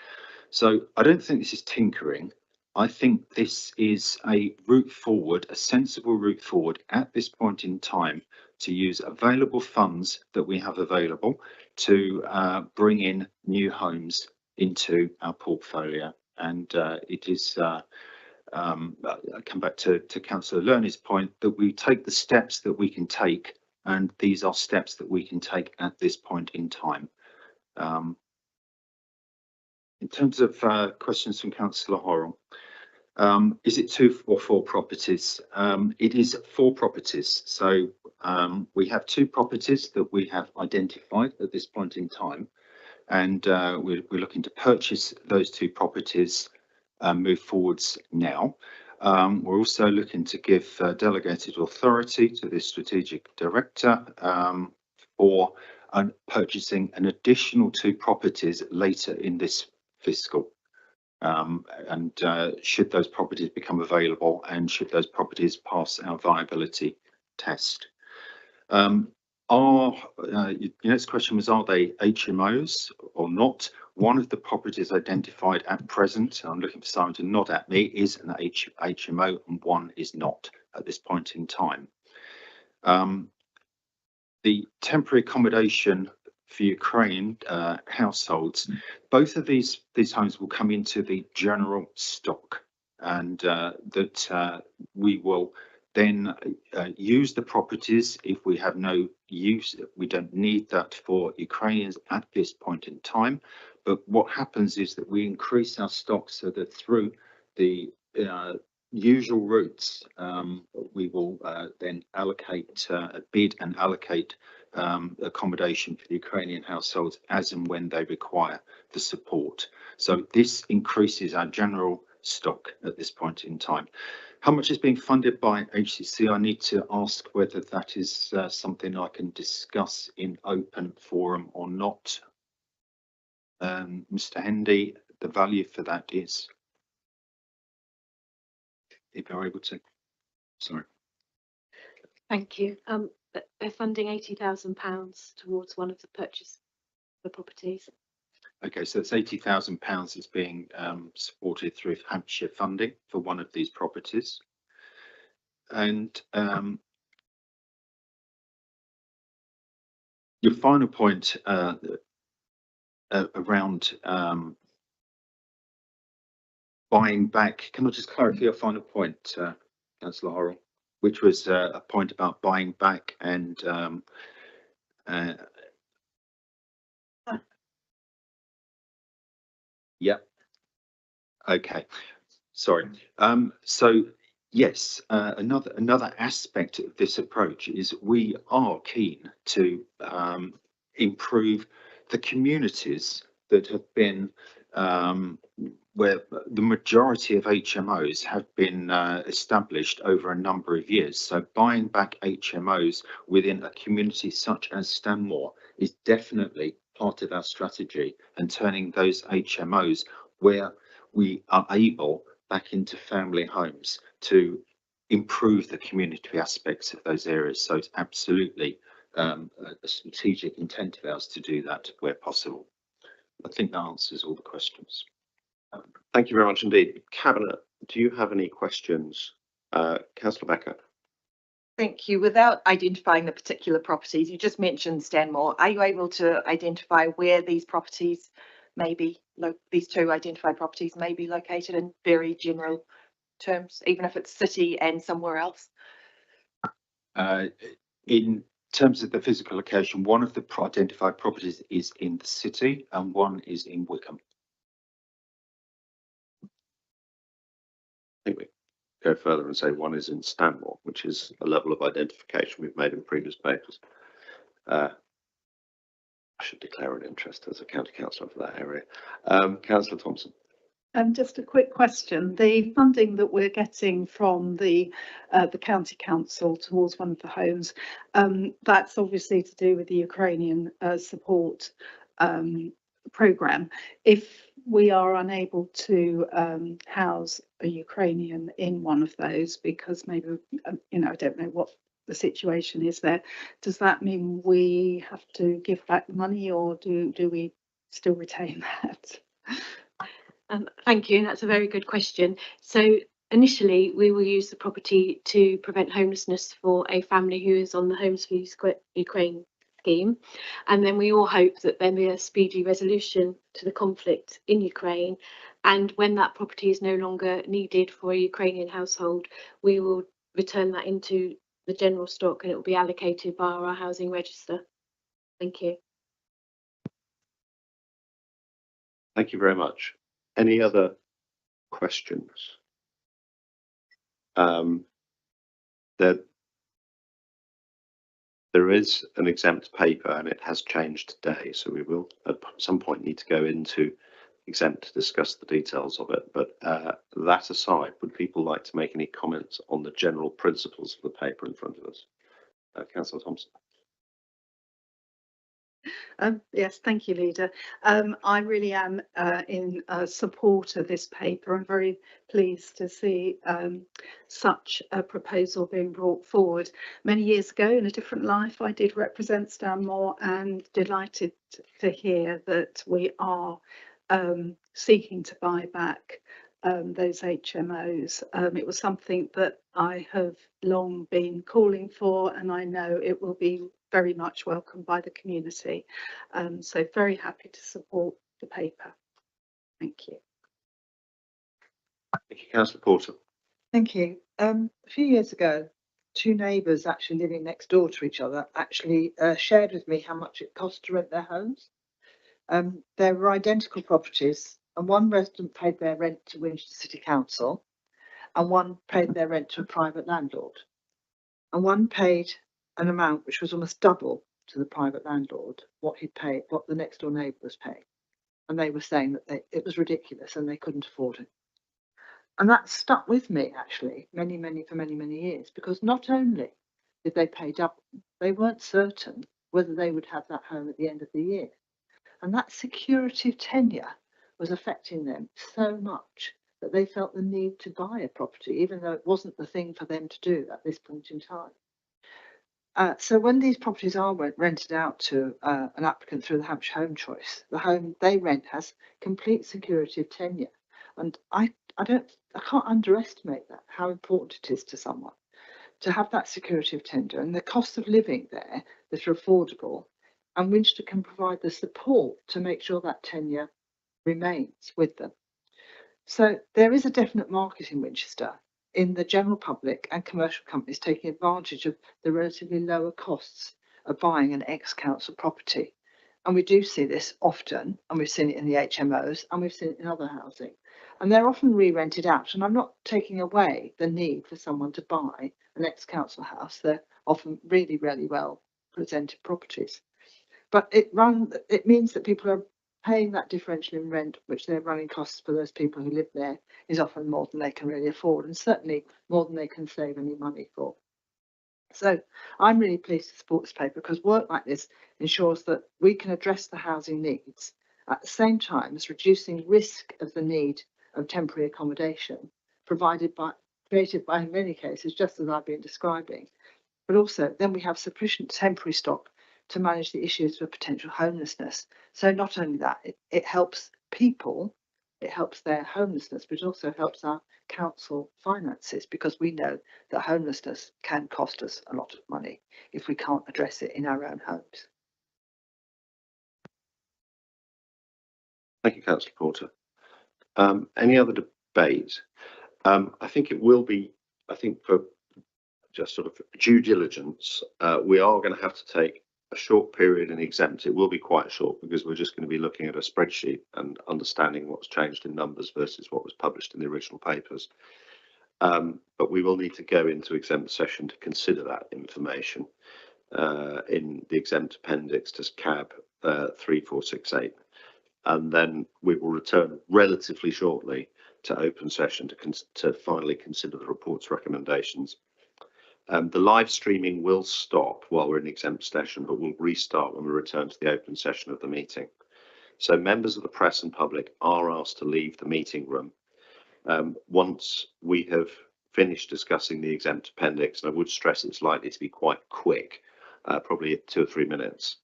So I don't think this is tinkering. I think this is a route forward, a sensible route forward at this point in time to use available funds that we have available to bring in new homes into our portfolio. And it is, I come back to Councillor Lerner's point, that we take the steps that we can take, and these are steps that we can take at this point in time. In terms of questions from Councillor Horrell, is it 2 or 4 properties? It is 4 properties. So we have 2 properties that we have identified at this point in time, and we're looking to purchase those 2 properties and move forwards now. We're also looking to give delegated authority to the strategic director for purchasing an additional 2 properties later in this fiscal. And should those properties become available and should those properties pass our viability test. Your next question was, are they HMOs or not? One of the properties identified at present, I'm looking for someone to nod at me, is an HMO, and one is not at this point in time. The temporary accommodation for Ukrainian households, both of these homes will come into the general stock, and that we will then use the properties if we have no use. We don't need that for Ukrainians at this point in time. But what happens is that we increase our stock so that through the usual routes, we will then allocate, bid and allocate accommodation for the Ukrainian households as and when they require the support. So this increases our general stock at this point in time. How much is being funded by HCC? I need to ask whether that is something I can discuss in open forum or not. Mr. Hendy, the value for that is, if you're able to, sorry. Thank you. They're funding £80,000 towards one of the purchase of the properties. Okay, so it's £80,000 is being supported through Hampshire funding for one of these properties. And your final point around buying back, can I just clarify your final point, Councillor Horrell, which was a point about buying back and yeah. Okay, sorry. So yes, another aspect of this approach is we are keen to improve the communities that have been where the majority of HMOs have been established over a number of years. So buying back HMOs within a community such as Stanmore is definitely part of our strategy, and turning those HMOs where we are able back into family homes to improve the community aspects of those areas. So it's absolutely a strategic intent of ours to do that where possible. I think that answers all the questions. Thank you very much indeed. Cabinet, do you have any questions? Councillor Becker. Thank you. Without identifying the particular properties, you just mentioned Stanmore. Are you able to identify where these properties may be, these 2 identified properties may be located in very general terms, even if it's city and somewhere else? In terms of the physical location, one of the identified properties is in the city and one is in Wickham. I think we go further and say one is in Stanmore, which is a level of identification we've made in previous papers. I should declare an interest as a county councillor for that area. Councillor Thompson. Just a quick question. The funding that we're getting from the county council towards one of the homes, that's obviously to do with the Ukrainian support programme. If we are unable to house a Ukrainian in one of those because maybe, I don't know what the situation is there. Does that mean we have to give back money, or do we still retain that? Thank you, and that's a very good question. So initially, we will use the property to prevent homelessness for a family who is on the Homes for Ukraine scheme, and then we all hope that there'll be a speedy resolution to the conflict in Ukraine, and when that property is no longer needed for a Ukrainian household, we will return that into the general stock and it will be allocated via our housing register. Thank you. Thank you very much. Any other questions? There is an exempt paper and it has changed today, so we will at some point need to go into exempt to discuss the details of it. But that aside, would people like to make any comments on the general principles of the paper in front of us? Councillor Thompson. Yes, thank you, Leader. I really am in support of this paper. I'm very pleased to see such a proposal being brought forward. Many years ago, in a different life, I did represent Stanmore, and delighted to hear that we are seeking to buy back those HMOs. It was something that I have long been calling for, and I know it will be very much welcomed by the community. So very happy to support the paper. Thank you. Thank you, Councillor Porter. Thank you. A few years ago, two neighbours actually living next door to each other actually shared with me how much it cost to rent their homes. They were identical properties, and one resident paid their rent to Winchester City Council and one paid their rent to a private landlord. And one paid an amount which was almost double to the private landlord what he'd paid, what the next door neighbour was paying. And they were saying that it was ridiculous and they couldn't afford it. And that stuck with me actually for many years, because not only did they pay double, they weren't certain whether they would have that home at the end of the year. And that security of tenure was affecting them so much that they felt the need to buy a property, even though it wasn't the thing for them to do at this point in time. So when these properties are rented out to an applicant through the Hampshire Home Choice, the home they rent has complete security of tenure. And I can't underestimate that, how important it is to someone to have that security of tenure and the cost of living there that are affordable, and Winchester can provide the support to make sure that tenure remains with them. So there is a definite market in Winchester in the general public and commercial companies taking advantage of the relatively lower costs of buying an ex-council property. And we do see this often, and we've seen it in the HMOs and we've seen it in other housing. And they're often re-rented out, and I'm not taking away the need for someone to buy an ex-council house. They're often really well presented properties. But it means that people are paying that differential in rent, which their running costs for those people who live there is often more than they can really afford, and certainly more than they can save any money for. So I'm really pleased to support this paper, because work like this ensures that we can address the housing needs at the same time as reducing risk of the need of temporary accommodation created by in many cases, just as I've been describing. But also then we have sufficient temporary stock to manage the issues of potential homelessness. So not only that, it helps people, it helps their homelessness, but it also helps our council finances, because we know that homelessness can cost us a lot of money if we can't address it in our own homes. Thank you, Councillor Porter. Any other debate? I think it will be, for just sort of due diligence, we are going to have to take a short period in exempt. It will be quite short, because we're just going to be looking at a spreadsheet and understanding what's changed in numbers versus what was published in the original papers. But we will need to go into exempt session to consider that information in the exempt appendix to CAB 3468. And then we will return relatively shortly to open session to finally consider the report's recommendations. The live streaming will stop while we're in exempt session, but we'll restart when we return to the open session of the meeting. So members of the press and public are asked to leave the meeting room once we have finished discussing the exempt appendix, and I would stress it's likely to be quite quick, probably 2 or 3 minutes.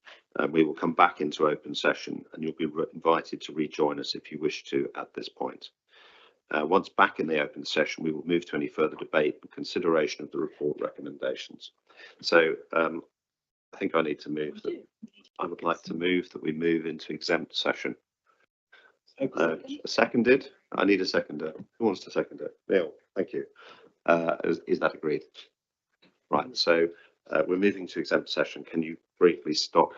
We will come back into open session and you'll be invited to rejoin us if you wish to at this point. Once back in the open session, we will move to any further debate and consideration of the report recommendations. So I think I need to move. I would like to move that we move into exempt session. Seconded. I need a seconder. Who wants to second it? Neil, thank you. Is that agreed? Right, so we're moving to exempt session. Can you briefly stop?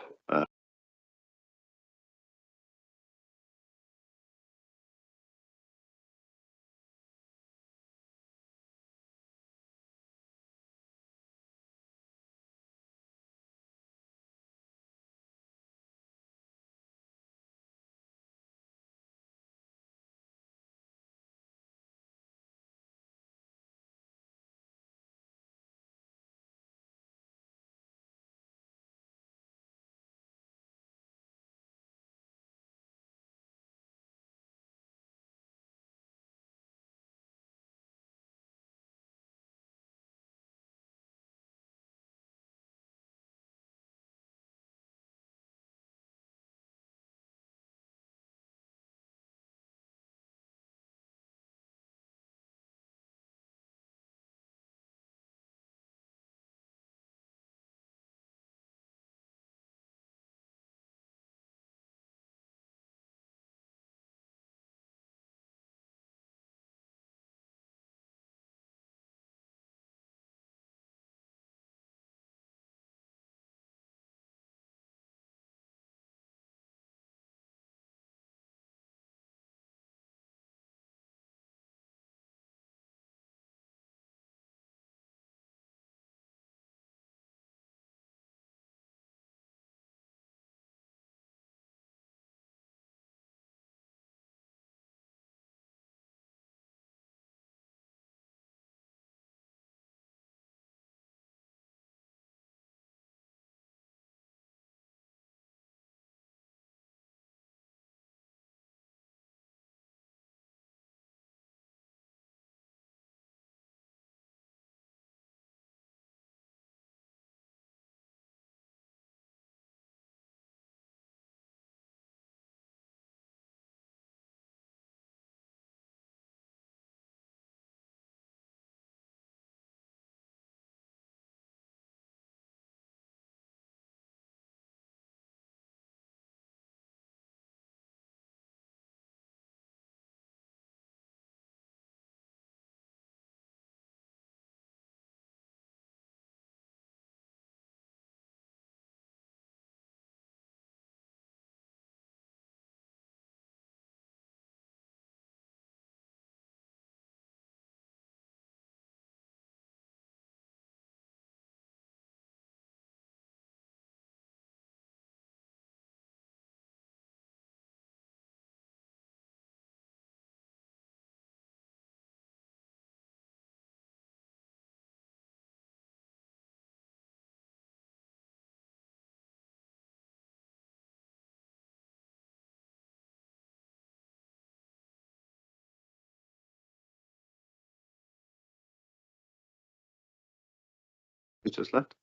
Who's just left?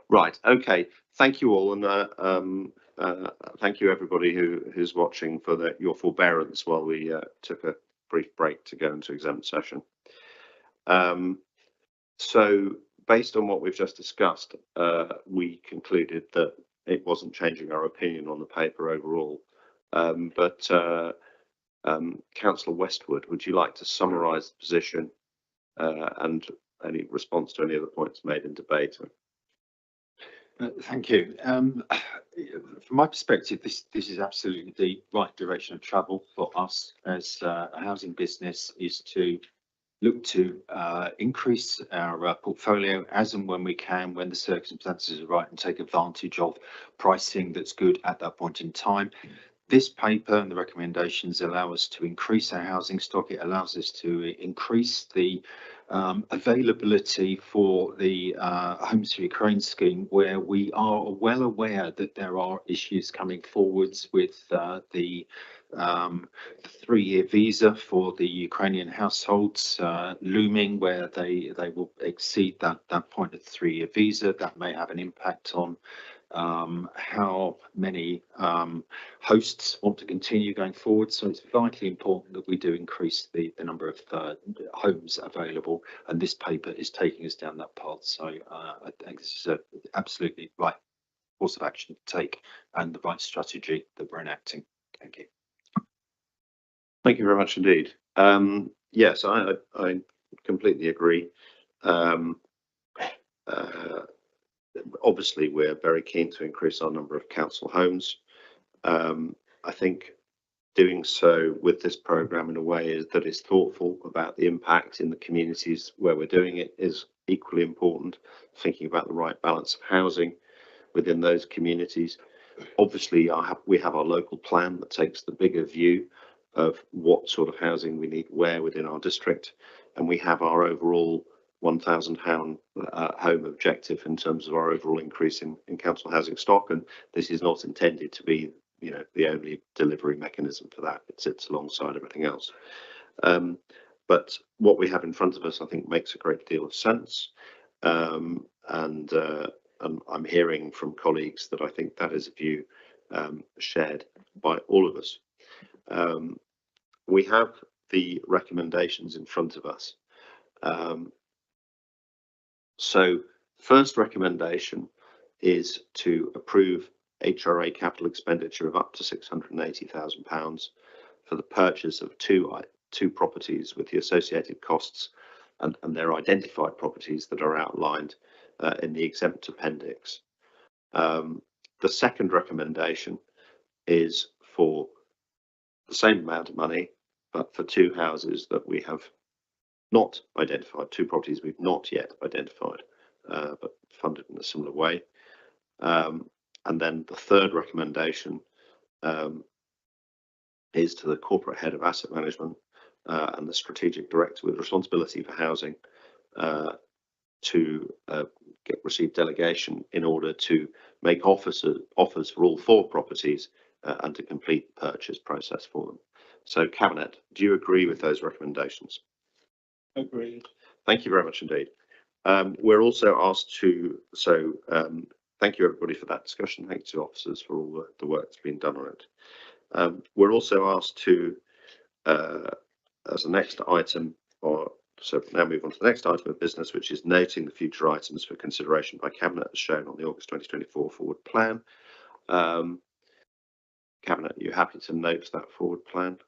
Right, okay. Thank you all, and thank you everybody who's watching for your forbearance while we took a brief break to go into exempt session. So based on what we've just discussed, we concluded that it wasn't changing our opinion on the paper overall. Councillor Westwood, would you like to summarise the position and any response to any of the points made in debate? Thank you. From my perspective, this is absolutely the right direction of travel for us as a housing business, is to look to increase our portfolio as and when we can, when the circumstances are right, and take advantage of pricing that's good at that point in time. This paper and the recommendations allow us to increase our housing stock. It allows us to increase the availability for the Homes for Ukraine scheme, where we are well aware that there are issues coming forwards with the 3-year visa for the Ukrainian households looming, where they will exceed that point of 3-year visa. That may have an impact on how many hosts want to continue going forward. So it's vitally important that we do increase the number of homes available, and this paper is taking us down that path. So I think this is a absolutely right course of action to take and the right strategy that we're enacting. Thank you. Thank you very much indeed. Yes, I completely agree. Obviously, we're very keen to increase our number of council homes. I think doing so with this programme in a way that is thoughtful about the impact in the communities where we're doing it is equally important. Thinking about the right balance of housing within those communities. Obviously, we have our local plan that takes the bigger view of what sort of housing we need where within our district, and we have our overall 1,000 home objective in terms of our overall increase in council housing stock. And this is not intended to be, you know, the only delivery mechanism for that. It sits alongside everything else. But what we have in front of us, I think, makes a great deal of sense. And I'm hearing from colleagues that I think that is a view shared by all of us. We have the recommendations in front of us. So first recommendation is to approve HRA capital expenditure of up to £680,000 for the purchase of two properties with the associated costs and their identified properties that are outlined in the exempt appendix. The second recommendation is for the same amount of money, but for two houses that we have not identified, two properties we've not yet identified, but funded in a similar way. And then the third recommendation is to the corporate head of asset management and the strategic director with responsibility for housing to receive delegation in order to make offers for all 4 properties and to complete the purchase process for them. So, Cabinet, do you agree with those recommendations? Agreed. Thank you very much indeed. We're also asked to, thank you everybody for that discussion. Thanks to officers for all the work that's been done on it. We're also asked to, as a next item, so now move on to the next item of business, which is noting the future items for consideration by Cabinet as shown on the August 2024 forward plan. Cabinet, are you happy to note that forward plan?